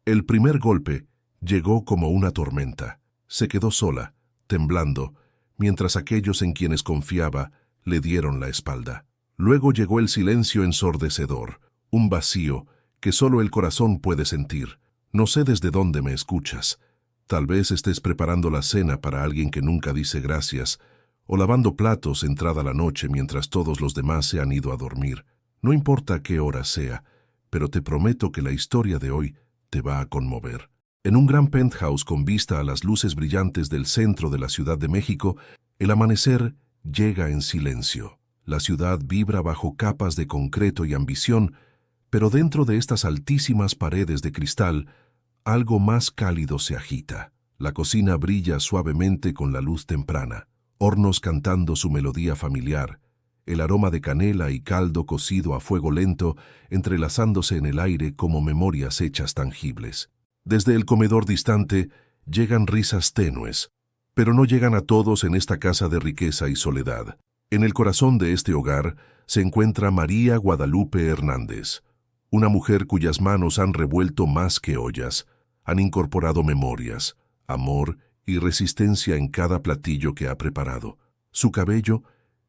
El primer golpe llegó como una tormenta. Se quedó sola, temblando, mientras aquellos en quienes confiaba le dieron la espalda. Luego llegó el silencio ensordecedor, un vacío que solo el corazón puede sentir. No sé desde dónde me escuchas. Tal vez estés preparando la cena para alguien que nunca dice gracias, o lavando platos entrada la noche mientras todos los demás se han ido a dormir. No importa qué hora sea, pero te prometo que la historia de hoy te va a conmover. En un gran penthouse con vista a las luces brillantes del centro de la Ciudad de México, el amanecer llega en silencio. La ciudad vibra bajo capas de concreto y ambición, pero dentro de estas altísimas paredes de cristal, algo más cálido se agita. La cocina brilla suavemente con la luz temprana, hornos cantando su melodía familiar, el aroma de canela y caldo cocido a fuego lento entrelazándose en el aire como memorias hechas tangibles. Desde el comedor distante llegan risas tenues, pero no llegan a todos en esta casa de riqueza y soledad. En el corazón de este hogar se encuentra María Guadalupe Hernández, una mujer cuyas manos han revuelto más que ollas, han incorporado memorias, amor y resistencia en cada platillo que ha preparado. Su cabello,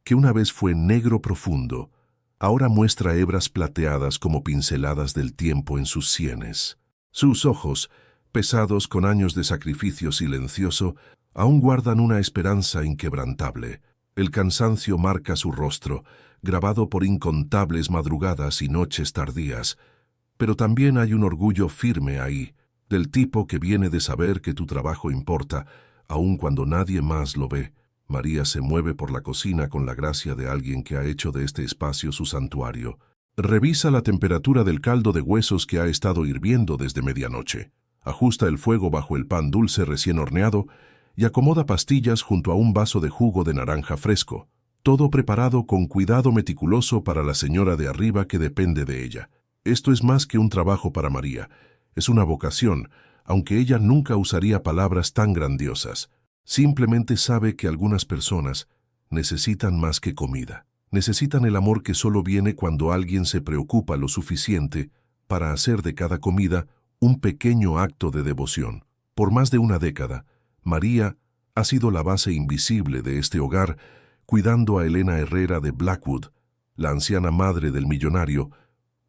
que una vez fue negro profundo, ahora muestra hebras plateadas como pinceladas del tiempo en sus sienes. Sus ojos, pesados con años de sacrificio silencioso, aún guardan una esperanza inquebrantable. El cansancio marca su rostro, grabado por incontables madrugadas y noches tardías, pero también hay un orgullo firme ahí, del tipo que viene de saber que tu trabajo importa, aun cuando nadie más lo ve. María se mueve por la cocina con la gracia de alguien que ha hecho de este espacio su santuario. Revisa la temperatura del caldo de huesos que ha estado hirviendo desde medianoche. Ajusta el fuego bajo el pan dulce recién horneado y acomoda pastillas junto a un vaso de jugo de naranja fresco. Todo preparado con cuidado meticuloso para la señora de arriba que depende de ella. Esto es más que un trabajo para María. Es una vocación, aunque ella nunca usaría palabras tan grandiosas. Simplemente sabe que algunas personas necesitan más que comida. Necesitan el amor que solo viene cuando alguien se preocupa lo suficiente para hacer de cada comida un pequeño acto de devoción. Por más de una década, María ha sido la base invisible de este hogar, cuidando a Elena Herrera de Blackwood, la anciana madre del millonario,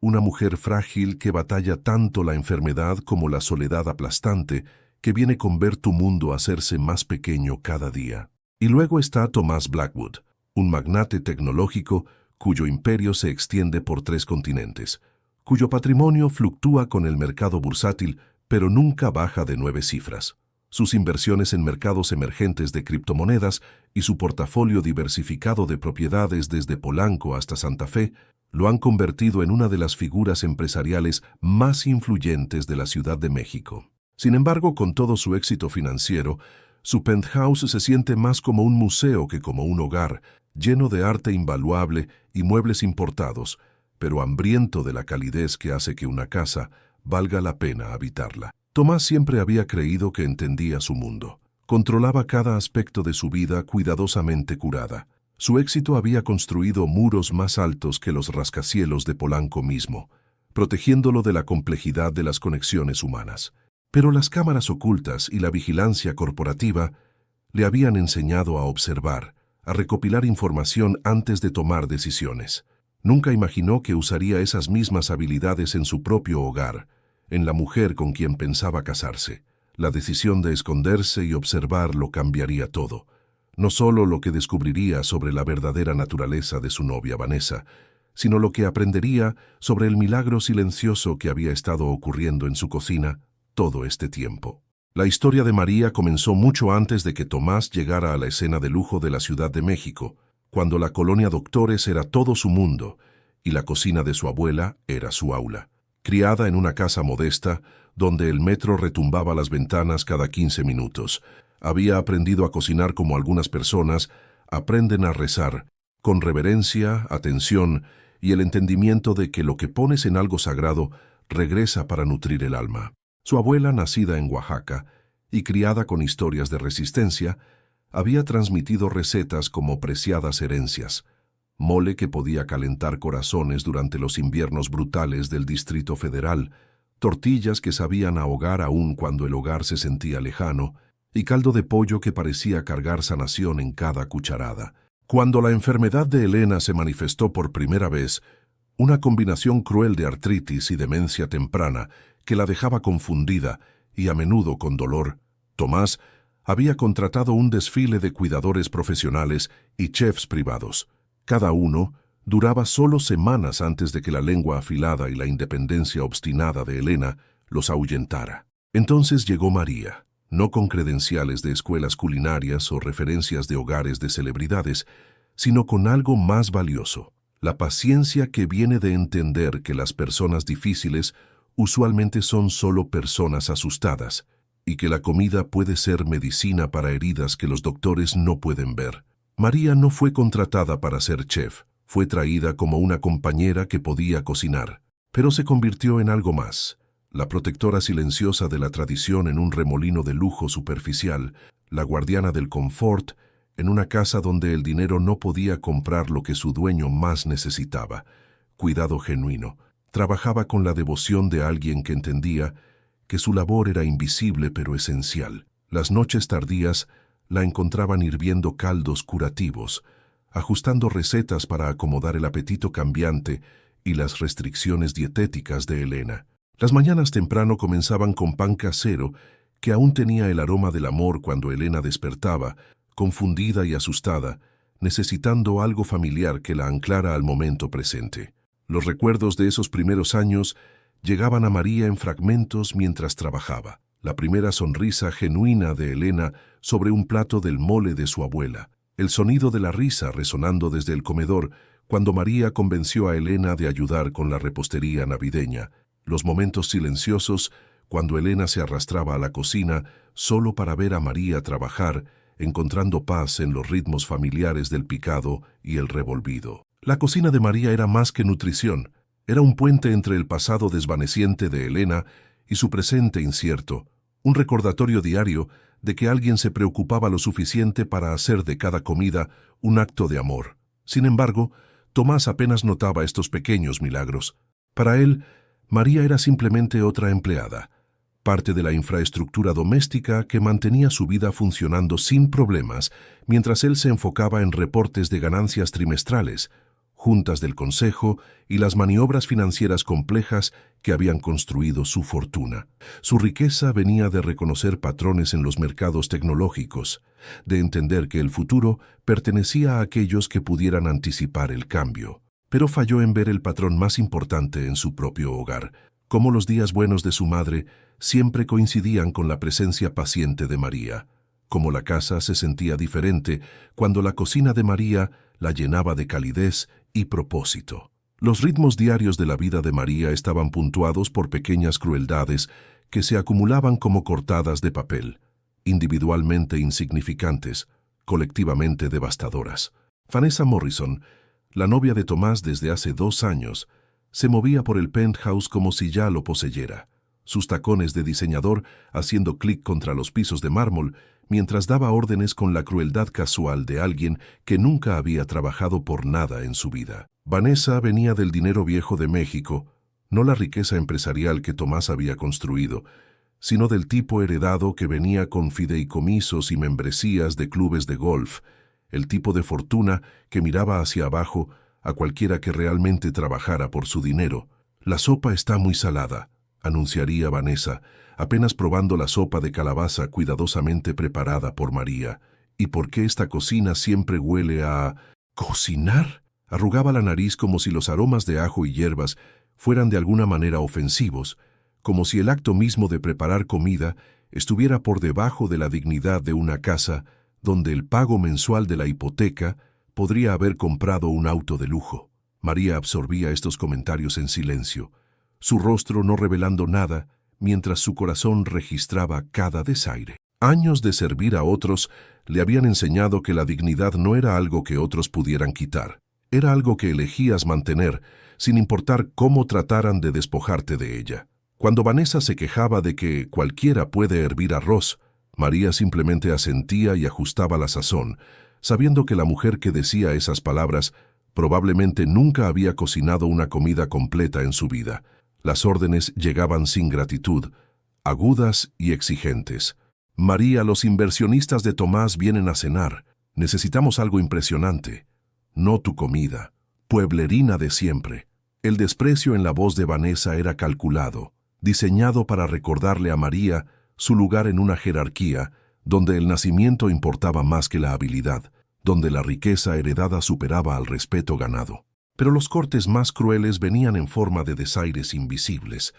una mujer frágil que batalla tanto la enfermedad como la soledad aplastante que viene con ver tu mundo hacerse más pequeño cada día. Y luego está Thomas Blackwood, un magnate tecnológico cuyo imperio se extiende por 3 continentes, cuyo patrimonio fluctúa con el mercado bursátil, pero nunca baja de 9 cifras. Sus inversiones en mercados emergentes de criptomonedas y su portafolio diversificado de propiedades desde Polanco hasta Santa Fe lo han convertido en una de las figuras empresariales más influyentes de la Ciudad de México. Sin embargo, con todo su éxito financiero, su penthouse se siente más como un museo que como un hogar, lleno de arte invaluable y muebles importados, pero hambriento de la calidez que hace que una casa valga la pena habitarla. Tomás siempre había creído que entendía su mundo. Controlaba cada aspecto de su vida cuidadosamente curada. Su éxito había construido muros más altos que los rascacielos de Polanco mismo, protegiéndolo de la complejidad de las conexiones humanas. Pero las cámaras ocultas y la vigilancia corporativa le habían enseñado a observar, a recopilar información antes de tomar decisiones. Nunca imaginó que usaría esas mismas habilidades en su propio hogar, en la mujer con quien pensaba casarse. La decisión de esconderse y observar lo cambiaría todo. No solo lo que descubriría sobre la verdadera naturaleza de su novia Vanessa, sino lo que aprendería sobre el milagro silencioso que había estado ocurriendo en su cocina todo este tiempo. La historia de María comenzó mucho antes de que Tomás llegara a la escena de lujo de la Ciudad de México, cuando la colonia Doctores era todo su mundo y la cocina de su abuela era su aula. Criada en una casa modesta, donde el metro retumbaba las ventanas cada 15 minutos, había aprendido a cocinar como algunas personas aprenden a rezar, con reverencia, atención y el entendimiento de que lo que pones en algo sagrado regresa para nutrir el alma. Su abuela, nacida en Oaxaca y criada con historias de resistencia, había transmitido recetas como preciadas herencias, mole que podía calentar corazones durante los inviernos brutales del Distrito Federal, tortillas que sabían a hogar aún cuando el hogar se sentía lejano, y caldo de pollo que parecía cargar sanación en cada cucharada. Cuando la enfermedad de Elena se manifestó por primera vez, una combinación cruel de artritis y demencia temprana que la dejaba confundida y a menudo con dolor, Tomás había contratado un desfile de cuidadores profesionales y chefs privados. Cada uno duraba solo semanas antes de que la lengua afilada y la independencia obstinada de Elena los ahuyentara. Entonces llegó María, no con credenciales de escuelas culinarias o referencias de hogares de celebridades, sino con algo más valioso: la paciencia que viene de entender que las personas difíciles usualmente son solo personas asustadas, y que la comida puede ser medicina para heridas que los doctores no pueden ver. María no fue contratada para ser chef, fue traída como una compañera que podía cocinar, pero se convirtió en algo más: la protectora silenciosa de la tradición en un remolino de lujo superficial, la guardiana del confort en una casa donde el dinero no podía comprar lo que su dueño más necesitaba: cuidado genuino. Trabajaba con la devoción de alguien que entendía que su labor era invisible pero esencial. Las noches tardías la encontraban hirviendo caldos curativos, ajustando recetas para acomodar el apetito cambiante y las restricciones dietéticas de Elena. Las mañanas temprano comenzaban con pan casero que aún tenía el aroma del amor cuando Elena despertaba, confundida y asustada, necesitando algo familiar que la anclara al momento presente. Los recuerdos de esos primeros años llegaban a María en fragmentos mientras trabajaba. La primera sonrisa genuina de Elena sobre un plato del mole de su abuela, el sonido de la risa resonando desde el comedor cuando María convenció a Elena de ayudar con la repostería navideña, los momentos silenciosos cuando Elena se arrastraba a la cocina solo para ver a María trabajar, encontrando paz en los ritmos familiares del picado y el revolvido. La cocina de María era más que nutrición, era un puente entre el pasado desvaneciente de Elena y su presente incierto, un recordatorio diario de que alguien se preocupaba lo suficiente para hacer de cada comida un acto de amor. Sin embargo, Tomás apenas notaba estos pequeños milagros. Para él, María era simplemente otra empleada, parte de la infraestructura doméstica que mantenía su vida funcionando sin problemas, mientras él se enfocaba en reportes de ganancias trimestrales, juntas del consejo y las maniobras financieras complejas que habían construido su fortuna. Su riqueza venía de reconocer patrones en los mercados tecnológicos, de entender que el futuro pertenecía a aquellos que pudieran anticipar el cambio. Pero falló en ver el patrón más importante en su propio hogar: cómo los días buenos de su madre siempre coincidían con la presencia paciente de María, cómo la casa se sentía diferente cuando la cocina de María la llenaba de calidez y propósito. Los ritmos diarios de la vida de María estaban puntuados por pequeñas crueldades que se acumulaban como cortadas de papel, individualmente insignificantes, colectivamente devastadoras. Vanessa Morrison, la novia de Tomás desde hace 2 años, se movía por el penthouse como si ya lo poseyera, sus tacones de diseñador haciendo clic contra los pisos de mármol, mientras daba órdenes con la crueldad casual de alguien que nunca había trabajado por nada en su vida. Vanessa venía del dinero viejo de México, no la riqueza empresarial que Tomás había construido, sino del tipo heredado que venía con fideicomisos y membresías de clubes de golf, el tipo de fortuna que miraba hacia abajo a cualquiera que realmente trabajara por su dinero. «La sopa está muy salada», anunciaría Vanessa, apenas probando la sopa de calabaza cuidadosamente preparada por María. «¿Y por qué esta cocina siempre huele a...?» «¿Cocinar?». Arrugaba la nariz como si los aromas de ajo y hierbas fueran de alguna manera ofensivos, como si el acto mismo de preparar comida estuviera por debajo de la dignidad de una casa donde el pago mensual de la hipoteca podría haber comprado un auto de lujo. María absorbía estos comentarios en silencio, su rostro no revelando nada, mientras su corazón registraba cada desaire. Años de servir a otros le habían enseñado que la dignidad no era algo que otros pudieran quitar, era algo que elegías mantener, sin importar cómo trataran de despojarte de ella. Cuando Vanessa se quejaba de que cualquiera puede hervir arroz, María simplemente asentía y ajustaba la sazón, sabiendo que la mujer que decía esas palabras probablemente nunca había cocinado una comida completa en su vida. Las órdenes llegaban sin gratitud, agudas y exigentes. María, los inversionistas de Tomás vienen a cenar. Necesitamos algo impresionante. No tu comida, pueblerina de siempre. El desprecio en la voz de Vanessa era calculado, diseñado para recordarle a María su lugar en una jerarquía donde el nacimiento importaba más que la habilidad, donde la riqueza heredada superaba al respeto ganado. Pero los cortes más crueles venían en forma de desaires invisibles,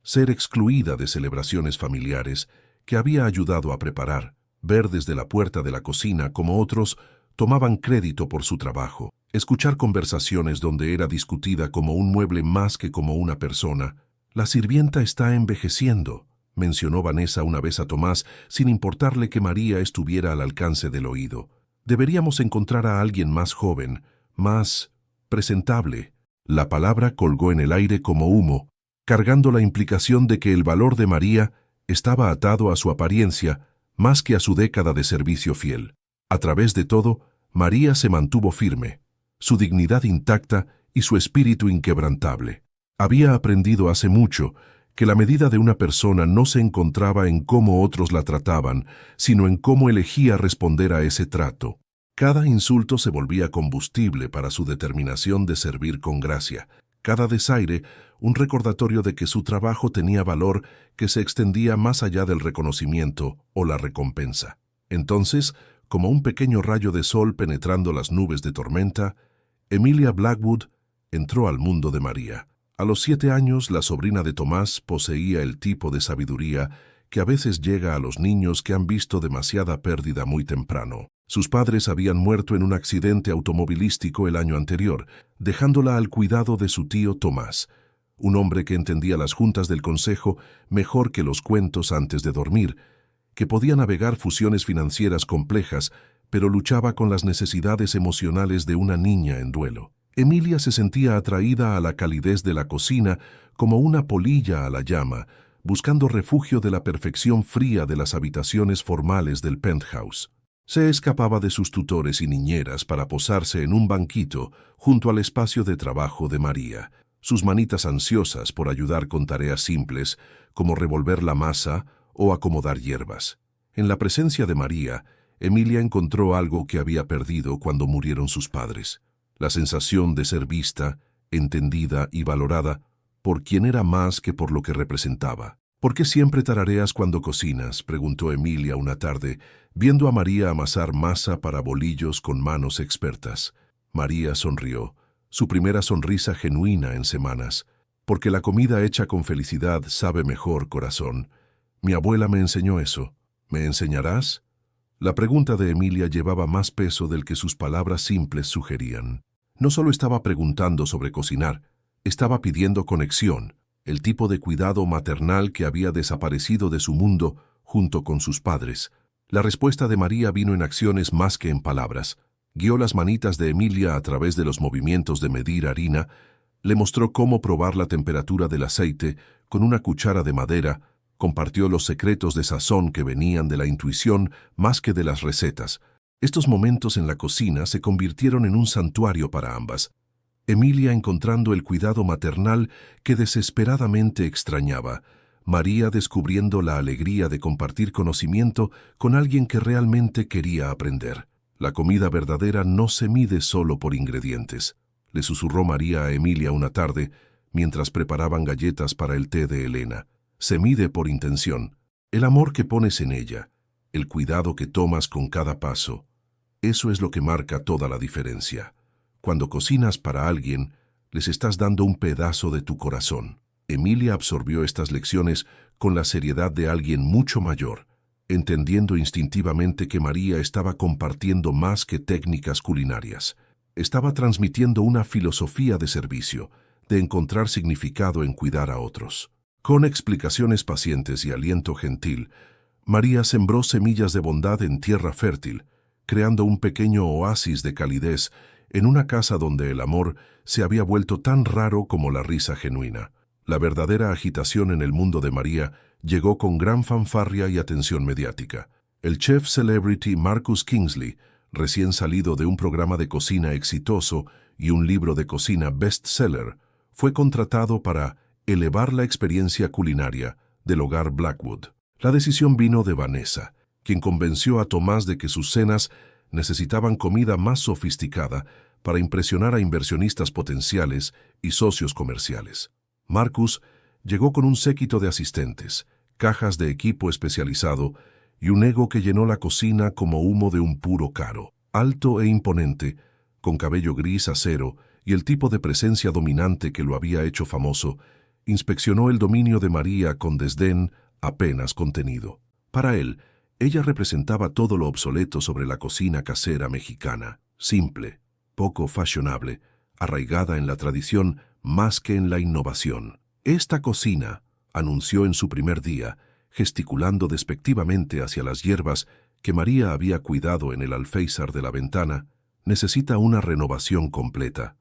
ser excluida de celebraciones familiares que había ayudado a preparar, ver desde la puerta de la cocina como otros tomaban crédito por su trabajo, escuchar conversaciones donde era discutida como un mueble más que como una persona. La sirvienta está envejeciendo, mencionó Vanessa una vez a Tomás, sin importarle que María estuviera al alcance del oído. Deberíamos encontrar a alguien más joven, más presentable. La palabra colgó en el aire como humo, cargando la implicación de que el valor de María estaba atado a su apariencia más que a su década de servicio fiel. A través de todo, María se mantuvo firme, su dignidad intacta y su espíritu inquebrantable. Había aprendido hace mucho que la medida de una persona no se encontraba en cómo otros la trataban, sino en cómo elegía responder a ese trato. Cada insulto se volvía combustible para su determinación de servir con gracia. Cada desaire, un recordatorio de que su trabajo tenía valor que se extendía más allá del reconocimiento o la recompensa. Entonces, como un pequeño rayo de sol penetrando las nubes de tormenta, Emilia Blackwood entró al mundo de María. A los 7 años, la sobrina de Tomás poseía el tipo de sabiduría que a veces llega a los niños que han visto demasiada pérdida muy temprano. Sus padres habían muerto en un accidente automovilístico el año anterior, dejándola al cuidado de su tío Tomás, un hombre que entendía las juntas del consejo mejor que los cuentos antes de dormir, que podía navegar fusiones financieras complejas, pero luchaba con las necesidades emocionales de una niña en duelo. Emilia se sentía atraída a la calidez de la cocina como una polilla a la llama, buscando refugio de la perfección fría de las habitaciones formales del penthouse. Se escapaba de sus tutores y niñeras para posarse en un banquito junto al espacio de trabajo de María, sus manitas ansiosas por ayudar con tareas simples como revolver la masa o acomodar hierbas. En la presencia de María, Emilia encontró algo que había perdido cuando murieron sus padres: la sensación de ser vista, entendida y valorada por quien era más que por lo que representaba. ¿Por qué siempre tarareas cuando cocinas?, preguntó Emilia una tarde, viendo a María amasar masa para bolillos con manos expertas. María sonrió, su primera sonrisa genuina en semanas. Porque la comida hecha con felicidad sabe mejor, corazón. Mi abuela me enseñó eso. ¿Me enseñarás? La pregunta de Emilia llevaba más peso del que sus palabras simples sugerían. No solo estaba preguntando sobre cocinar, estaba pidiendo conexión, el tipo de cuidado maternal que había desaparecido de su mundo junto con sus padres. La respuesta de María vino en acciones más que en palabras. Guió las manitas de Emilia a través de los movimientos de medir harina, le mostró cómo probar la temperatura del aceite con una cuchara de madera, compartió los secretos de sazón que venían de la intuición más que de las recetas. Estos momentos en la cocina se convirtieron en un santuario para ambas. Emilia encontrando el cuidado maternal que desesperadamente extrañaba, María descubriendo la alegría de compartir conocimiento con alguien que realmente quería aprender. La comida verdadera no se mide solo por ingredientes, le susurró María a Emilia una tarde, mientras preparaban galletas para el té de Elena. Se mide por intención, el amor que pones en ella, el cuidado que tomas con cada paso. Eso es lo que marca toda la diferencia. Cuando cocinas para alguien, les estás dando un pedazo de tu corazón. Emilia absorbió estas lecciones con la seriedad de alguien mucho mayor, entendiendo instintivamente que María estaba compartiendo más que técnicas culinarias. Estaba transmitiendo una filosofía de servicio, de encontrar significado en cuidar a otros. Con explicaciones pacientes y aliento gentil, María sembró semillas de bondad en tierra fértil, creando un pequeño oasis de calidez en una casa donde el amor se había vuelto tan raro como la risa genuina. La verdadera agitación en el mundo de María llegó con gran fanfarria y atención mediática. El chef celebrity Marcus Kingsley, recién salido de un programa de cocina exitoso y un libro de cocina bestseller, fue contratado para elevar la experiencia culinaria del hogar Blackwood. La decisión vino de Vanessa, quien convenció a Tomás de que sus cenas necesitaban comida más sofisticada para impresionar a inversionistas potenciales y socios comerciales. Marcus llegó con un séquito de asistentes, cajas de equipo especializado y un ego que llenó la cocina como humo de un puro caro. Alto e imponente, con cabello gris acero y el tipo de presencia dominante que lo había hecho famoso, inspeccionó el dominio de María con desdén apenas contenido. Para él, ella representaba todo lo obsoleto sobre la cocina casera mexicana, simple, poco fashionable, arraigada en la tradición más que en la innovación. Esta cocina, anunció en su primer día, gesticulando despectivamente hacia las hierbas que María había cuidado en el alféizar de la ventana, necesita una renovación completa.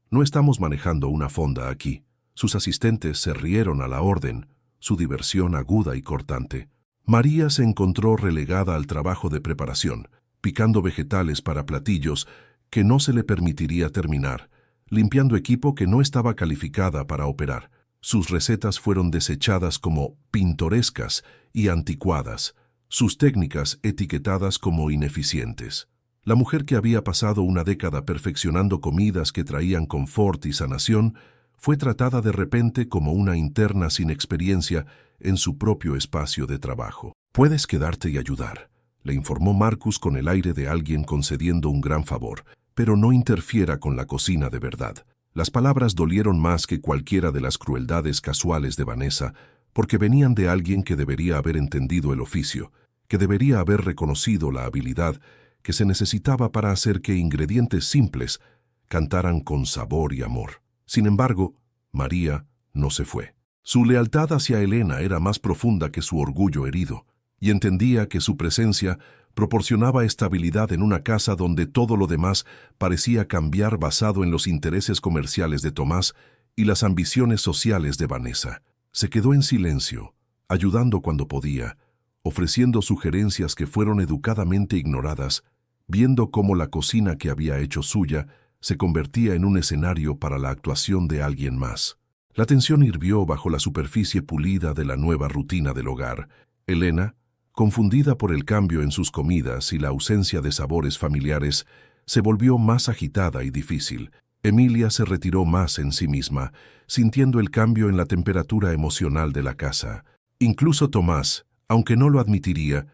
No estamos manejando una fonda aquí. Sus asistentes se rieron a la orden, su diversión aguda y cortante. María se encontró relegada al trabajo de preparación, picando vegetales para platillos que no se le permitiría terminar, limpiando equipo que no estaba calificada para operar. Sus recetas fueron desechadas como pintorescas y anticuadas, sus técnicas etiquetadas como ineficientes. La mujer que había pasado una década perfeccionando comidas que traían confort y sanación, fue tratada de repente como una interna sin experiencia en su propio espacio de trabajo. «Puedes quedarte y ayudar», le informó Marcus con el aire de alguien concediendo un gran favor, «pero no interfiera con la cocina de verdad». Las palabras dolieron más que cualquiera de las crueldades casuales de Vanessa, porque venían de alguien que debería haber entendido el oficio, que debería haber reconocido la habilidad que se necesitaba para hacer que ingredientes simples cantaran con sabor y amor. Sin embargo, María no se fue. Su lealtad hacia Elena era más profunda que su orgullo herido, y entendía que su presencia proporcionaba estabilidad en una casa donde todo lo demás parecía cambiar basado en los intereses comerciales de Tomás y las ambiciones sociales de Vanessa. Se quedó en silencio, ayudando cuando podía, ofreciendo sugerencias que fueron educadamente ignoradas, viendo cómo la cocina que había hecho suya se convertía en un escenario para la actuación de alguien más. La tensión hirvió bajo la superficie pulida de la nueva rutina del hogar. Elena, confundida por el cambio en sus comidas y la ausencia de sabores familiares, se volvió más agitada y difícil. Emilia se retiró más en sí misma, sintiendo el cambio en la temperatura emocional de la casa. Incluso Tomás, aunque no lo admitiría,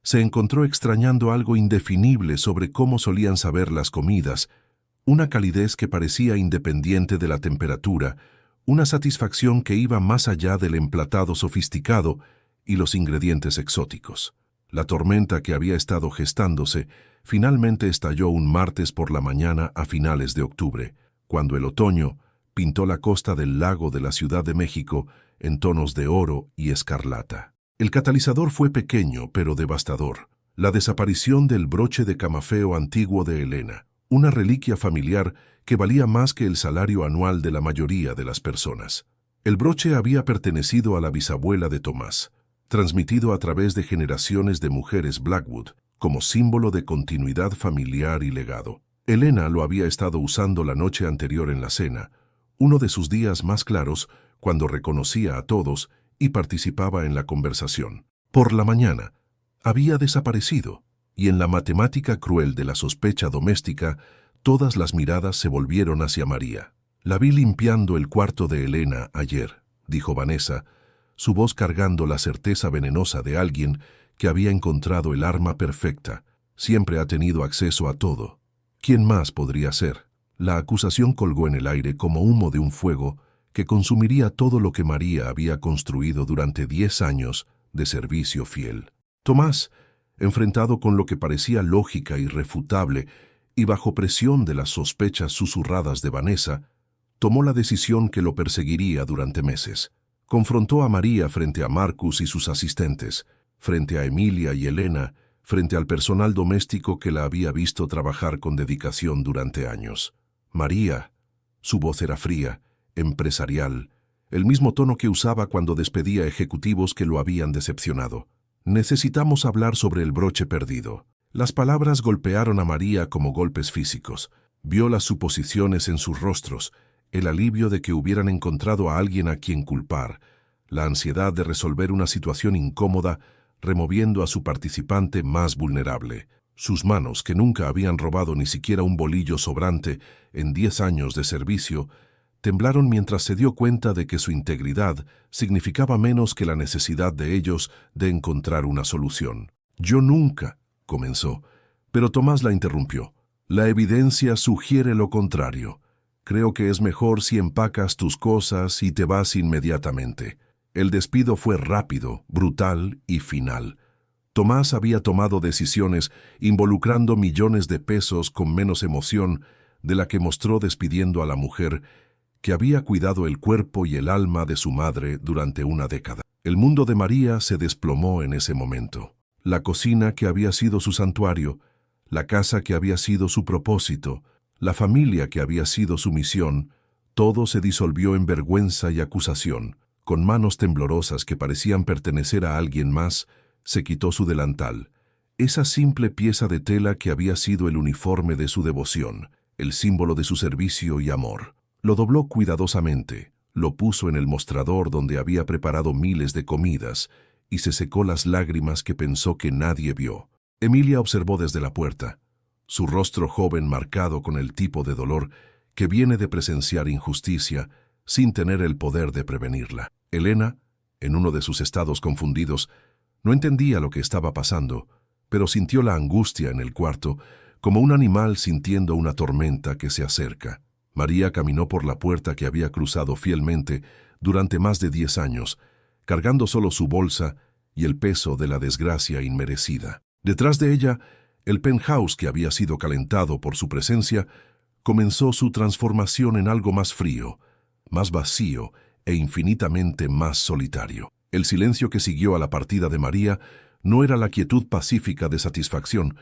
se encontró extrañando algo indefinible sobre cómo solían saber las comidas, una calidez que parecía independiente de la temperatura, una satisfacción que iba más allá del emplatado sofisticado y los ingredientes exóticos. La tormenta que había estado gestándose finalmente estalló un martes por la mañana a finales de octubre, cuando el otoño pintó la costa del lago de la Ciudad de México en tonos de oro y escarlata. El catalizador fue pequeño pero devastador: la desaparición del broche de camafeo antiguo de Elena, una reliquia familiar que valía más que el salario anual de la mayoría de las personas. El broche había pertenecido a la bisabuela de Tomás, transmitido a través de generaciones de mujeres Blackwood, como símbolo de continuidad familiar y legado. Elena lo había estado usando la noche anterior en la cena, uno de sus días más claros, cuando reconocía a todos y participaba en la conversación. Por la mañana, había desaparecido, y en la matemática cruel de la sospecha doméstica, todas las miradas se volvieron hacia María. «La vi limpiando el cuarto de Elena ayer», dijo Vanessa, su voz cargando la certeza venenosa de alguien que había encontrado el arma perfecta. Siempre ha tenido acceso a todo. ¿Quién más podría ser? La acusación colgó en el aire como humo de un fuego que consumiría todo lo que María había construido durante 10 años de servicio fiel. Tomás, enfrentado con lo que parecía lógica e irrefutable y bajo presión de las sospechas susurradas de Vanessa, tomó la decisión que lo perseguiría durante meses. Confrontó a María frente a Marcus y sus asistentes, frente a Emilia y Elena, frente al personal doméstico que la había visto trabajar con dedicación durante años. María, su voz era fría, empresarial, el mismo tono que usaba cuando despedía ejecutivos que lo habían decepcionado. «Necesitamos hablar sobre el broche perdido». Las palabras golpearon a María como golpes físicos. Vio las suposiciones en sus rostros, el alivio de que hubieran encontrado a alguien a quien culpar, la ansiedad de resolver una situación incómoda, removiendo a su participante más vulnerable. Sus manos, que nunca habían robado ni siquiera un bolillo sobrante en 10 años de servicio, temblaron mientras se dio cuenta de que su integridad significaba menos que la necesidad de ellos de encontrar una solución. «Yo nunca», comenzó, pero Tomás la interrumpió. «La evidencia sugiere lo contrario. Creo que es mejor si empacas tus cosas y te vas inmediatamente». El despido fue rápido, brutal y final. Tomás había tomado decisiones involucrando millones de pesos con menos emoción de la que mostró despidiendo a la mujer que había cuidado el cuerpo y el alma de su madre durante una década. El mundo de María se desplomó en ese momento. La cocina que había sido su santuario, la casa que había sido su propósito, la familia que había sido su misión, todo se disolvió en vergüenza y acusación. Con manos temblorosas que parecían pertenecer a alguien más, se quitó su delantal, esa simple pieza de tela que había sido el uniforme de su devoción, el símbolo de su servicio y amor. Lo dobló cuidadosamente, lo puso en el mostrador donde había preparado miles de comidas y se secó las lágrimas que pensó que nadie vio. Emilia observó desde la puerta, su rostro joven marcado con el tipo de dolor que viene de presenciar injusticia sin tener el poder de prevenirla. Elena, en uno de sus estados confundidos, no entendía lo que estaba pasando, pero sintió la angustia en el cuarto, como un animal sintiendo una tormenta que se acerca. María caminó por la puerta que había cruzado fielmente durante más de 10 años, cargando solo su bolsa y el peso de la desgracia inmerecida. Detrás de ella, el penthouse que había sido calentado por su presencia comenzó su transformación en algo más frío, más vacío e infinitamente más solitario. El silencio que siguió a la partida de María no era la quietud pacífica de satisfacción,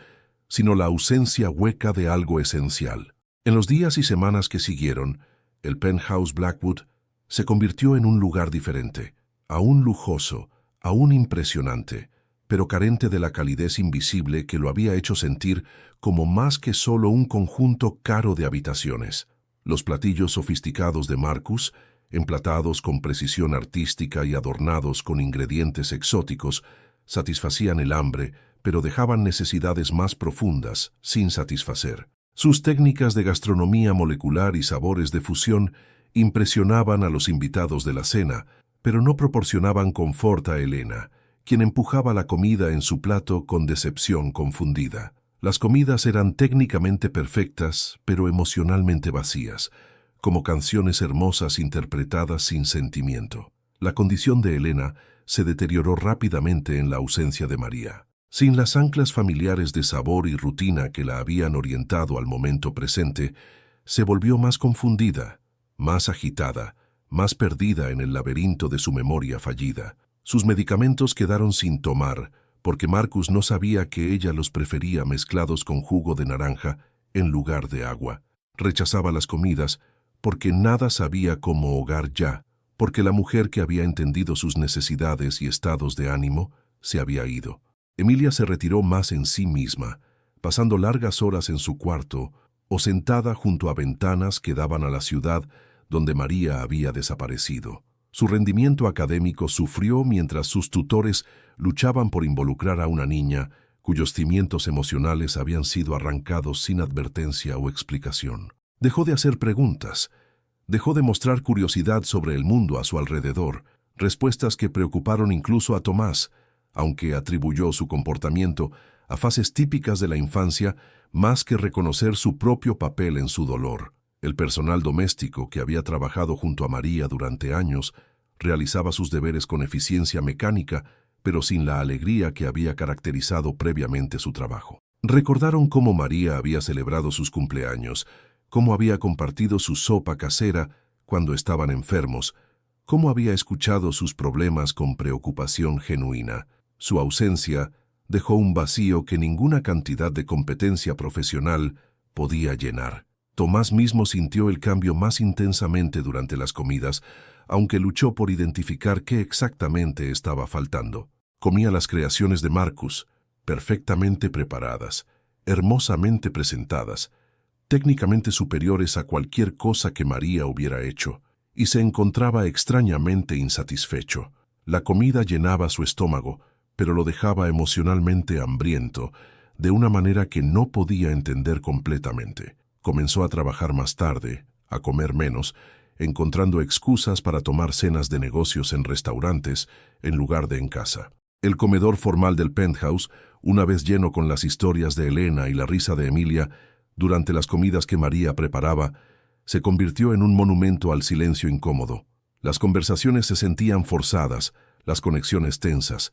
sino la ausencia hueca de algo esencial. En los días y semanas que siguieron, el penthouse Blackwood se convirtió en un lugar diferente, aún lujoso, aún impresionante, pero carente de la calidez invisible que lo había hecho sentir como más que solo un conjunto caro de habitaciones. Los platillos sofisticados de Marcus, emplatados con precisión artística y adornados con ingredientes exóticos, satisfacían el hambre, pero dejaban necesidades más profundas sin satisfacer. Sus técnicas de gastronomía molecular y sabores de fusión impresionaban a los invitados de la cena, pero no proporcionaban confort a Elena, quien empujaba la comida en su plato con decepción confundida. Las comidas eran técnicamente perfectas, pero emocionalmente vacías, como canciones hermosas interpretadas sin sentimiento. La condición de Elena se deterioró rápidamente en la ausencia de María. Sin las anclas familiares de sabor y rutina que la habían orientado al momento presente, se volvió más confundida, más agitada, más perdida en el laberinto de su memoria fallida. Sus medicamentos quedaron sin tomar, porque Marcus no sabía que ella los prefería mezclados con jugo de naranja en lugar de agua. Rechazaba las comidas porque nada sabía cómo hogar ya, porque la mujer que había entendido sus necesidades y estados de ánimo se había ido. Emilia se retiró más en sí misma, pasando largas horas en su cuarto o sentada junto a ventanas que daban a la ciudad donde María había desaparecido. Su rendimiento académico sufrió mientras sus tutores luchaban por involucrar a una niña cuyos cimientos emocionales habían sido arrancados sin advertencia o explicación. Dejó de hacer preguntas, dejó de mostrar curiosidad sobre el mundo a su alrededor, respuestas que preocuparon incluso a Tomás, aunque atribuyó su comportamiento a fases típicas de la infancia más que reconocer su propio papel en su dolor. El personal doméstico que había trabajado junto a María durante años realizaba sus deberes con eficiencia mecánica, pero sin la alegría que había caracterizado previamente su trabajo. Recordaron cómo María había celebrado sus cumpleaños, cómo había compartido su sopa casera cuando estaban enfermos, cómo había escuchado sus problemas con preocupación genuina. Su ausencia dejó un vacío que ninguna cantidad de competencia profesional podía llenar. Tomás mismo sintió el cambio más intensamente durante las comidas, aunque luchó por identificar qué exactamente estaba faltando. Comía las creaciones de Marcus, perfectamente preparadas, hermosamente presentadas, técnicamente superiores a cualquier cosa que María hubiera hecho, y se encontraba extrañamente insatisfecho. La comida llenaba su estómago, pero lo dejaba emocionalmente hambriento, de una manera que no podía entender completamente. Comenzó a trabajar más tarde, a comer menos, encontrando excusas para tomar cenas de negocios en restaurantes en lugar de en casa. El comedor formal del penthouse, una vez lleno con las historias de Elena y la risa de Emilia, durante las comidas que María preparaba, se convirtió en un monumento al silencio incómodo. Las conversaciones se sentían forzadas, las conexiones tensas.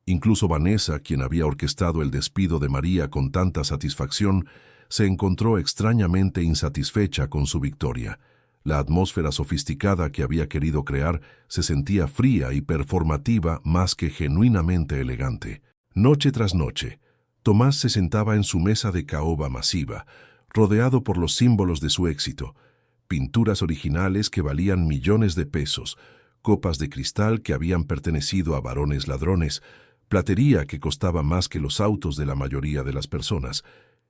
Incluso Vanessa, quien había orquestado el despido de María con tanta satisfacción, se encontró extrañamente insatisfecha con su victoria. La atmósfera sofisticada que había querido crear se sentía fría y performativa más que genuinamente elegante. Noche tras noche, Tomás se sentaba en su mesa de caoba masiva, rodeado por los símbolos de su éxito: pinturas originales que valían millones de pesos, copas de cristal que habían pertenecido a varones ladrones, platería que costaba más que los autos de la mayoría de las personas,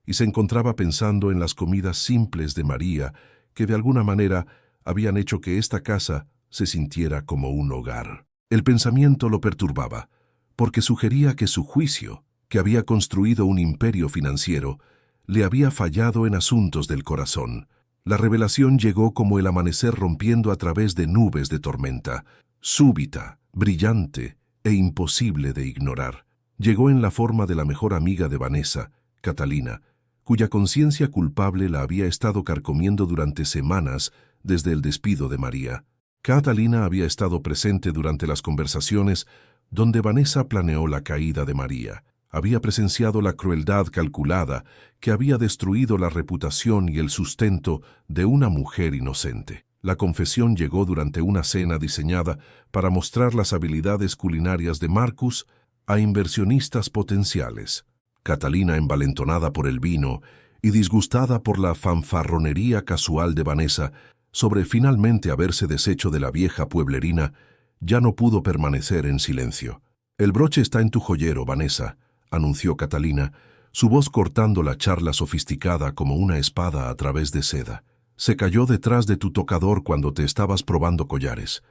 y se encontraba pensando en las comidas simples de María que de alguna manera habían hecho que esta casa se sintiera como un hogar. El pensamiento lo perturbaba, porque sugería que su juicio, que había construido un imperio financiero, le había fallado en asuntos del corazón. La revelación llegó como el amanecer rompiendo a través de nubes de tormenta, súbita, brillante e imposible de ignorar. Llegó en la forma de la mejor amiga de Vanessa, Catalina, cuya conciencia culpable la había estado carcomiendo durante semanas desde el despido de María. Catalina había estado presente durante las conversaciones donde Vanessa planeó la caída de María. Había presenciado la crueldad calculada que había destruido la reputación y el sustento de una mujer inocente. La confesión llegó durante una cena diseñada para mostrar las habilidades culinarias de Marcus a inversionistas potenciales. Catalina, envalentonada por el vino y disgustada por la fanfarronería casual de Vanessa sobre finalmente haberse deshecho de la vieja pueblerina, ya no pudo permanecer en silencio. «El broche está en tu joyero, Vanessa», anunció Catalina, su voz cortando la charla sofisticada como una espada a través de seda. «Se cayó detrás de tu tocador cuando te estabas probando collares.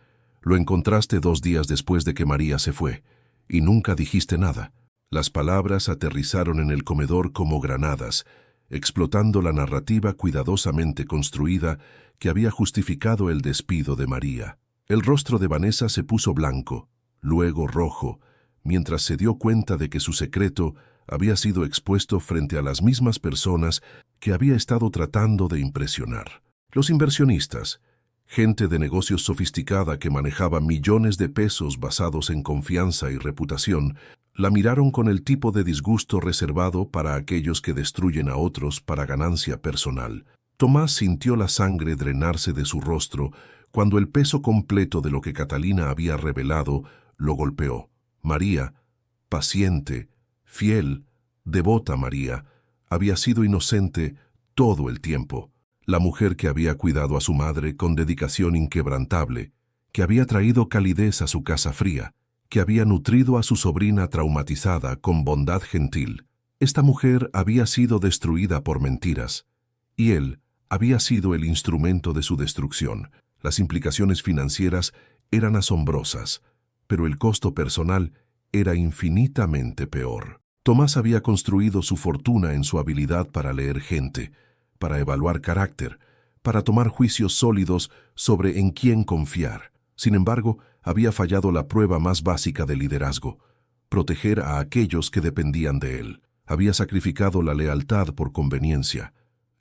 Lo encontraste 2 días después de que María se fue, y nunca dijiste nada». Las palabras aterrizaron en el comedor como granadas, explotando la narrativa cuidadosamente construida que había justificado el despido de María. El rostro de Vanessa se puso blanco, luego rojo, mientras se dio cuenta de que su secreto había sido expuesto frente a las mismas personas que había estado tratando de impresionar. Los inversionistas, gente de negocios sofisticada que manejaba millones de pesos basados en confianza y reputación, la miraron con el tipo de disgusto reservado para aquellos que destruyen a otros para ganancia personal. Tomás sintió la sangre drenarse de su rostro cuando el peso completo de lo que Catalina había revelado lo golpeó. María, paciente, fiel, devota María, había sido inocente todo el tiempo. La mujer que había cuidado a su madre con dedicación inquebrantable, que había traído calidez a su casa fría, que había nutrido a su sobrina traumatizada con bondad gentil. Esta mujer había sido destruida por mentiras, y él había sido el instrumento de su destrucción. Las implicaciones financieras eran asombrosas, pero el costo personal era infinitamente peor. Tomás había construido su fortuna en su habilidad para leer gente, para evaluar carácter, para tomar juicios sólidos sobre en quién confiar. Sin embargo, había fallado la prueba más básica de liderazgo: proteger a aquellos que dependían de él. Había sacrificado la lealtad por conveniencia,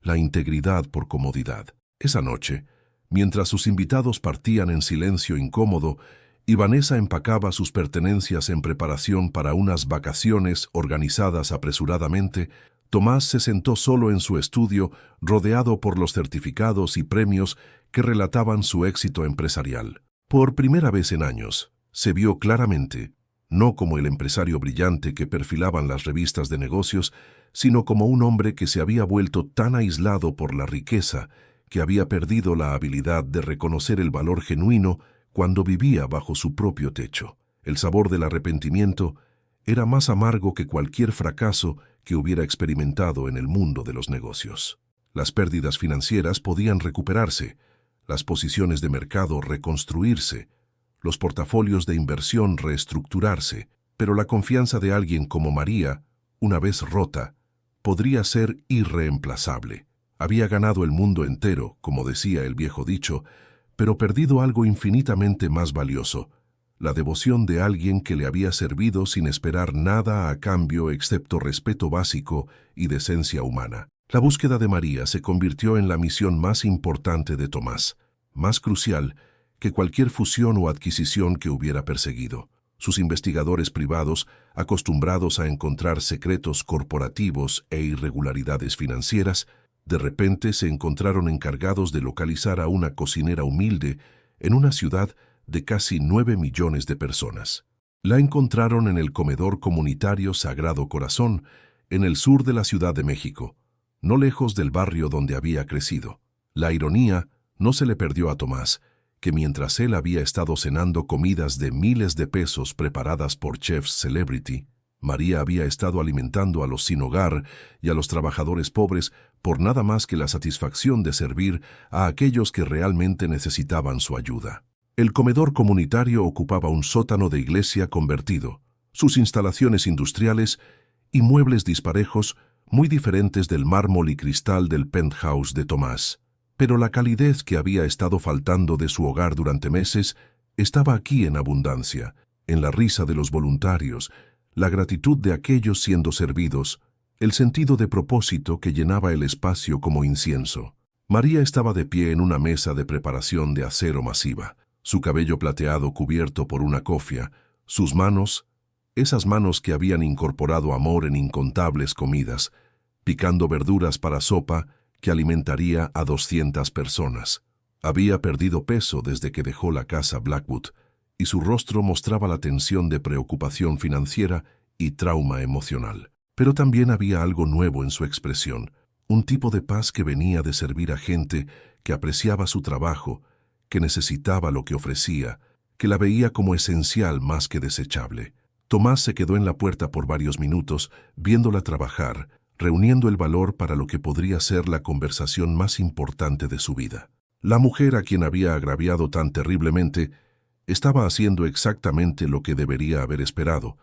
la integridad por comodidad. Esa noche, mientras sus invitados partían en silencio incómodo y Vanessa empacaba sus pertenencias en preparación para unas vacaciones organizadas apresuradamente, Tomás se sentó solo en su estudio, rodeado por los certificados y premios que relataban su éxito empresarial. Por primera vez en años, se vio claramente, no como el empresario brillante que perfilaban las revistas de negocios, sino como un hombre que se había vuelto tan aislado por la riqueza que había perdido la habilidad de reconocer el valor genuino cuando vivía bajo su propio techo. El sabor del arrepentimiento era más amargo que cualquier fracaso que hubiera experimentado en el mundo de los negocios. Las pérdidas financieras podían recuperarse, las posiciones de mercado reconstruirse, los portafolios de inversión reestructurarse, pero la confianza de alguien como María, una vez rota, podría ser irreemplazable. Había ganado el mundo entero, como decía el viejo dicho, pero perdido algo infinitamente más valioso, la devoción de alguien que le había servido sin esperar nada a cambio excepto respeto básico y decencia humana. La búsqueda de María se convirtió en la misión más importante de Tomás, más crucial que cualquier fusión o adquisición que hubiera perseguido. Sus investigadores privados, acostumbrados a encontrar secretos corporativos e irregularidades financieras, de repente se encontraron encargados de localizar a una cocinera humilde en una ciudad de casi 9 millones de personas. La encontraron en el comedor comunitario Sagrado Corazón, en el sur de la Ciudad de México, no lejos del barrio donde había crecido. La ironía no se le perdió a Tomás, que mientras él había estado cenando comidas de miles de pesos preparadas por chefs celebrity, María había estado alimentando a los sin hogar y a los trabajadores pobres por nada más que la satisfacción de servir a aquellos que realmente necesitaban su ayuda. El comedor comunitario ocupaba un sótano de iglesia convertido, sus instalaciones industriales y muebles disparejos muy diferentes del mármol y cristal del penthouse de Tomás. Pero la calidez que había estado faltando de su hogar durante meses estaba aquí en abundancia, en la risa de los voluntarios, la gratitud de aquellos siendo servidos, el sentido de propósito que llenaba el espacio como incienso. María estaba de pie en una mesa de preparación de acero masiva, su cabello plateado cubierto por una cofia, sus manos, esas manos que habían incorporado amor en incontables comidas, picando verduras para sopa que alimentaría a 200 personas. Había perdido peso desde que dejó la casa Blackwood, y su rostro mostraba la tensión de preocupación financiera y trauma emocional. Pero también había algo nuevo en su expresión, un tipo de paz que venía de servir a gente que apreciaba su trabajo, que necesitaba lo que ofrecía, que la veía como esencial más que desechable. Tomás se quedó en la puerta por varios minutos, viéndola trabajar, reuniendo el valor para lo que podría ser la conversación más importante de su vida. La mujer a quien había agraviado tan terriblemente estaba haciendo exactamente lo que debería haber esperado,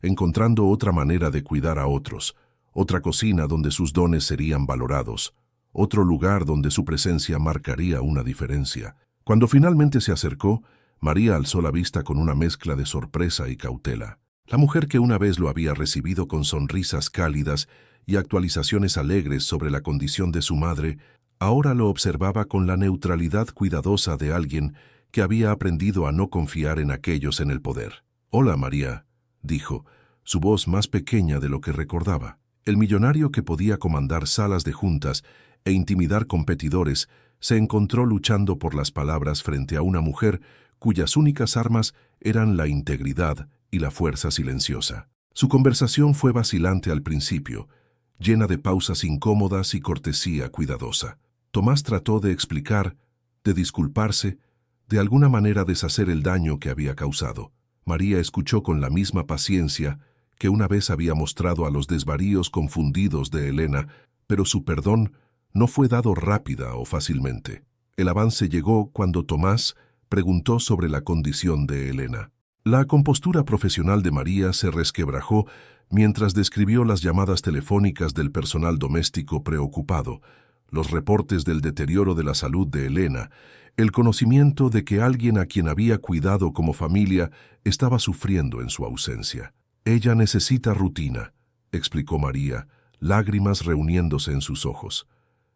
encontrando otra manera de cuidar a otros, otra cocina donde sus dones serían valorados, otro lugar donde su presencia marcaría una diferencia. Cuando finalmente se acercó, María alzó la vista con una mezcla de sorpresa y cautela. La mujer que una vez lo había recibido con sonrisas cálidas y actualizaciones alegres sobre la condición de su madre, ahora lo observaba con la neutralidad cuidadosa de alguien que había aprendido a no confiar en aquellos en el poder. «Hola, María», dijo, su voz más pequeña de lo que recordaba. El millonario que podía comandar salas de juntas e intimidar competidores se encontró luchando por las palabras frente a una mujer cuyas únicas armas eran la integridad y la fuerza silenciosa. Su conversación fue vacilante al principio, llena de pausas incómodas y cortesía cuidadosa. Tomás trató de explicar, de disculparse, de alguna manera deshacer el daño que había causado. María escuchó con la misma paciencia que una vez había mostrado a los desvaríos confundidos de Elena, pero su perdón no fue dado rápida o fácilmente. El avance llegó cuando Tomás preguntó sobre la condición de Elena. La compostura profesional de María se resquebrajó mientras describió las llamadas telefónicas del personal doméstico preocupado, los reportes del deterioro de la salud de Elena, el conocimiento de que alguien a quien había cuidado como familia estaba sufriendo en su ausencia. «Ella necesita rutina», explicó María, lágrimas reuniéndose en sus ojos.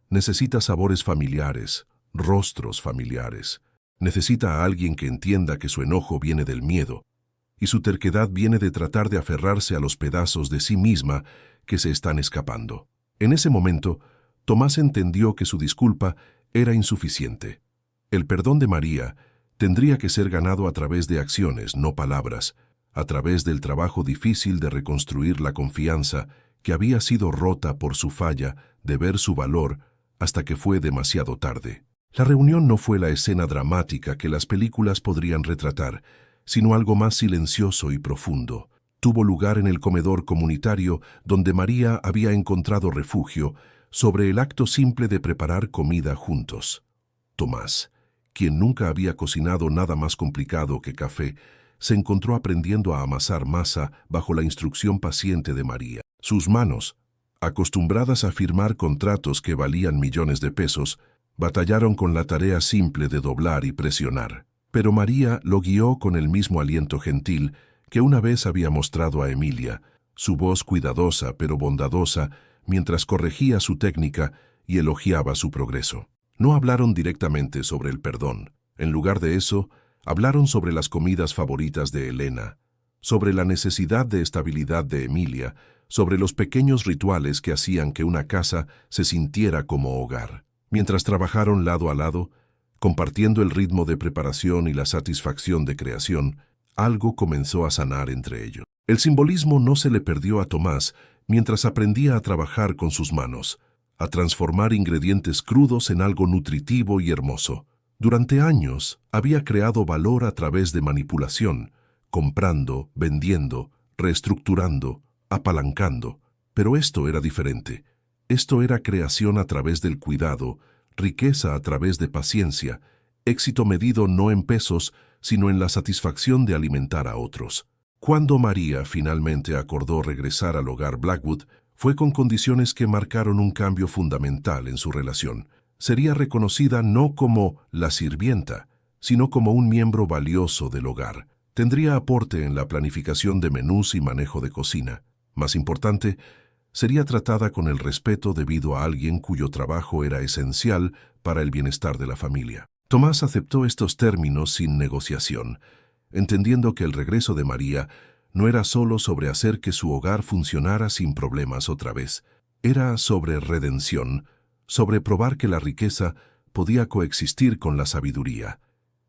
«Necesita sabores familiares, rostros familiares. Necesita a alguien que entienda que su enojo viene del miedo, y su terquedad viene de tratar de aferrarse a los pedazos de sí misma que se están escapando». En ese momento, Tomás entendió que su disculpa era insuficiente. El perdón de María tendría que ser ganado a través de acciones, no palabras, a través del trabajo difícil de reconstruir la confianza que había sido rota por su falla de ver su valor hasta que fue demasiado tarde. La reunión no fue la escena dramática que las películas podrían retratar, sino algo más silencioso y profundo. Tuvo lugar en el comedor comunitario donde María había encontrado refugio, sobre el acto simple de preparar comida juntos. Tomás, quien nunca había cocinado nada más complicado que café, se encontró aprendiendo a amasar masa bajo la instrucción paciente de María. Sus manos, acostumbradas a firmar contratos que valían millones de pesos, batallaron con la tarea simple de doblar y presionar. Pero María lo guió con el mismo aliento gentil que una vez había mostrado a Emilia, su voz cuidadosa pero bondadosa mientras corregía su técnica y elogiaba su progreso. No hablaron directamente sobre el perdón. En lugar de eso, hablaron sobre las comidas favoritas de Elena, sobre la necesidad de estabilidad de Emilia, sobre los pequeños rituales que hacían que una casa se sintiera como hogar. Mientras trabajaron lado a lado, compartiendo el ritmo de preparación y la satisfacción de creación, algo comenzó a sanar entre ellos. El simbolismo no se le perdió a Tomás mientras aprendía a trabajar con sus manos, a transformar ingredientes crudos en algo nutritivo y hermoso. Durante años había creado valor a través de manipulación, comprando, vendiendo, reestructurando, apalancando. Pero esto era diferente. Esto era creación a través del cuidado, riqueza a través de paciencia, éxito medido no en pesos, sino en la satisfacción de alimentar a otros. Cuando María finalmente acordó regresar al hogar Blackwood, fue con condiciones que marcaron un cambio fundamental en su relación. Sería reconocida no como la sirvienta, sino como un miembro valioso del hogar. Tendría aporte en la planificación de menús y manejo de cocina. Más importante, sería tratada con el respeto debido a alguien cuyo trabajo era esencial para el bienestar de la familia. Tomás aceptó estos términos sin negociación, entendiendo que el regreso de María no era solo sobre hacer que su hogar funcionara sin problemas otra vez. Era sobre redención, sobre probar que la riqueza podía coexistir con la sabiduría,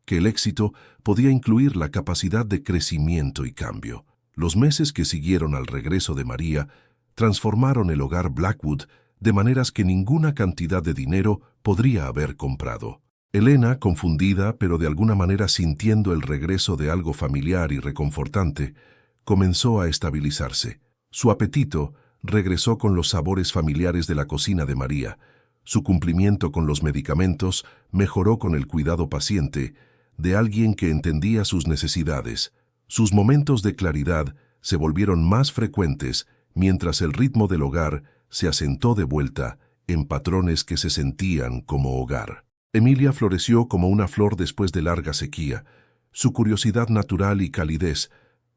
que el éxito podía incluir la capacidad de crecimiento y cambio. Los meses que siguieron al regreso de María transformaron el hogar Blackwood de maneras que ninguna cantidad de dinero podría haber comprado. Elena, confundida pero de alguna manera sintiendo el regreso de algo familiar y reconfortante, comenzó a estabilizarse. Su apetito regresó con los sabores familiares de la cocina de María. Su cumplimiento con los medicamentos mejoró con el cuidado paciente de alguien que entendía sus necesidades. Sus momentos de claridad se volvieron más frecuentes mientras el ritmo del hogar se asentó de vuelta en patrones que se sentían como hogar. Emilia floreció como una flor después de larga sequía, su curiosidad natural y calidez,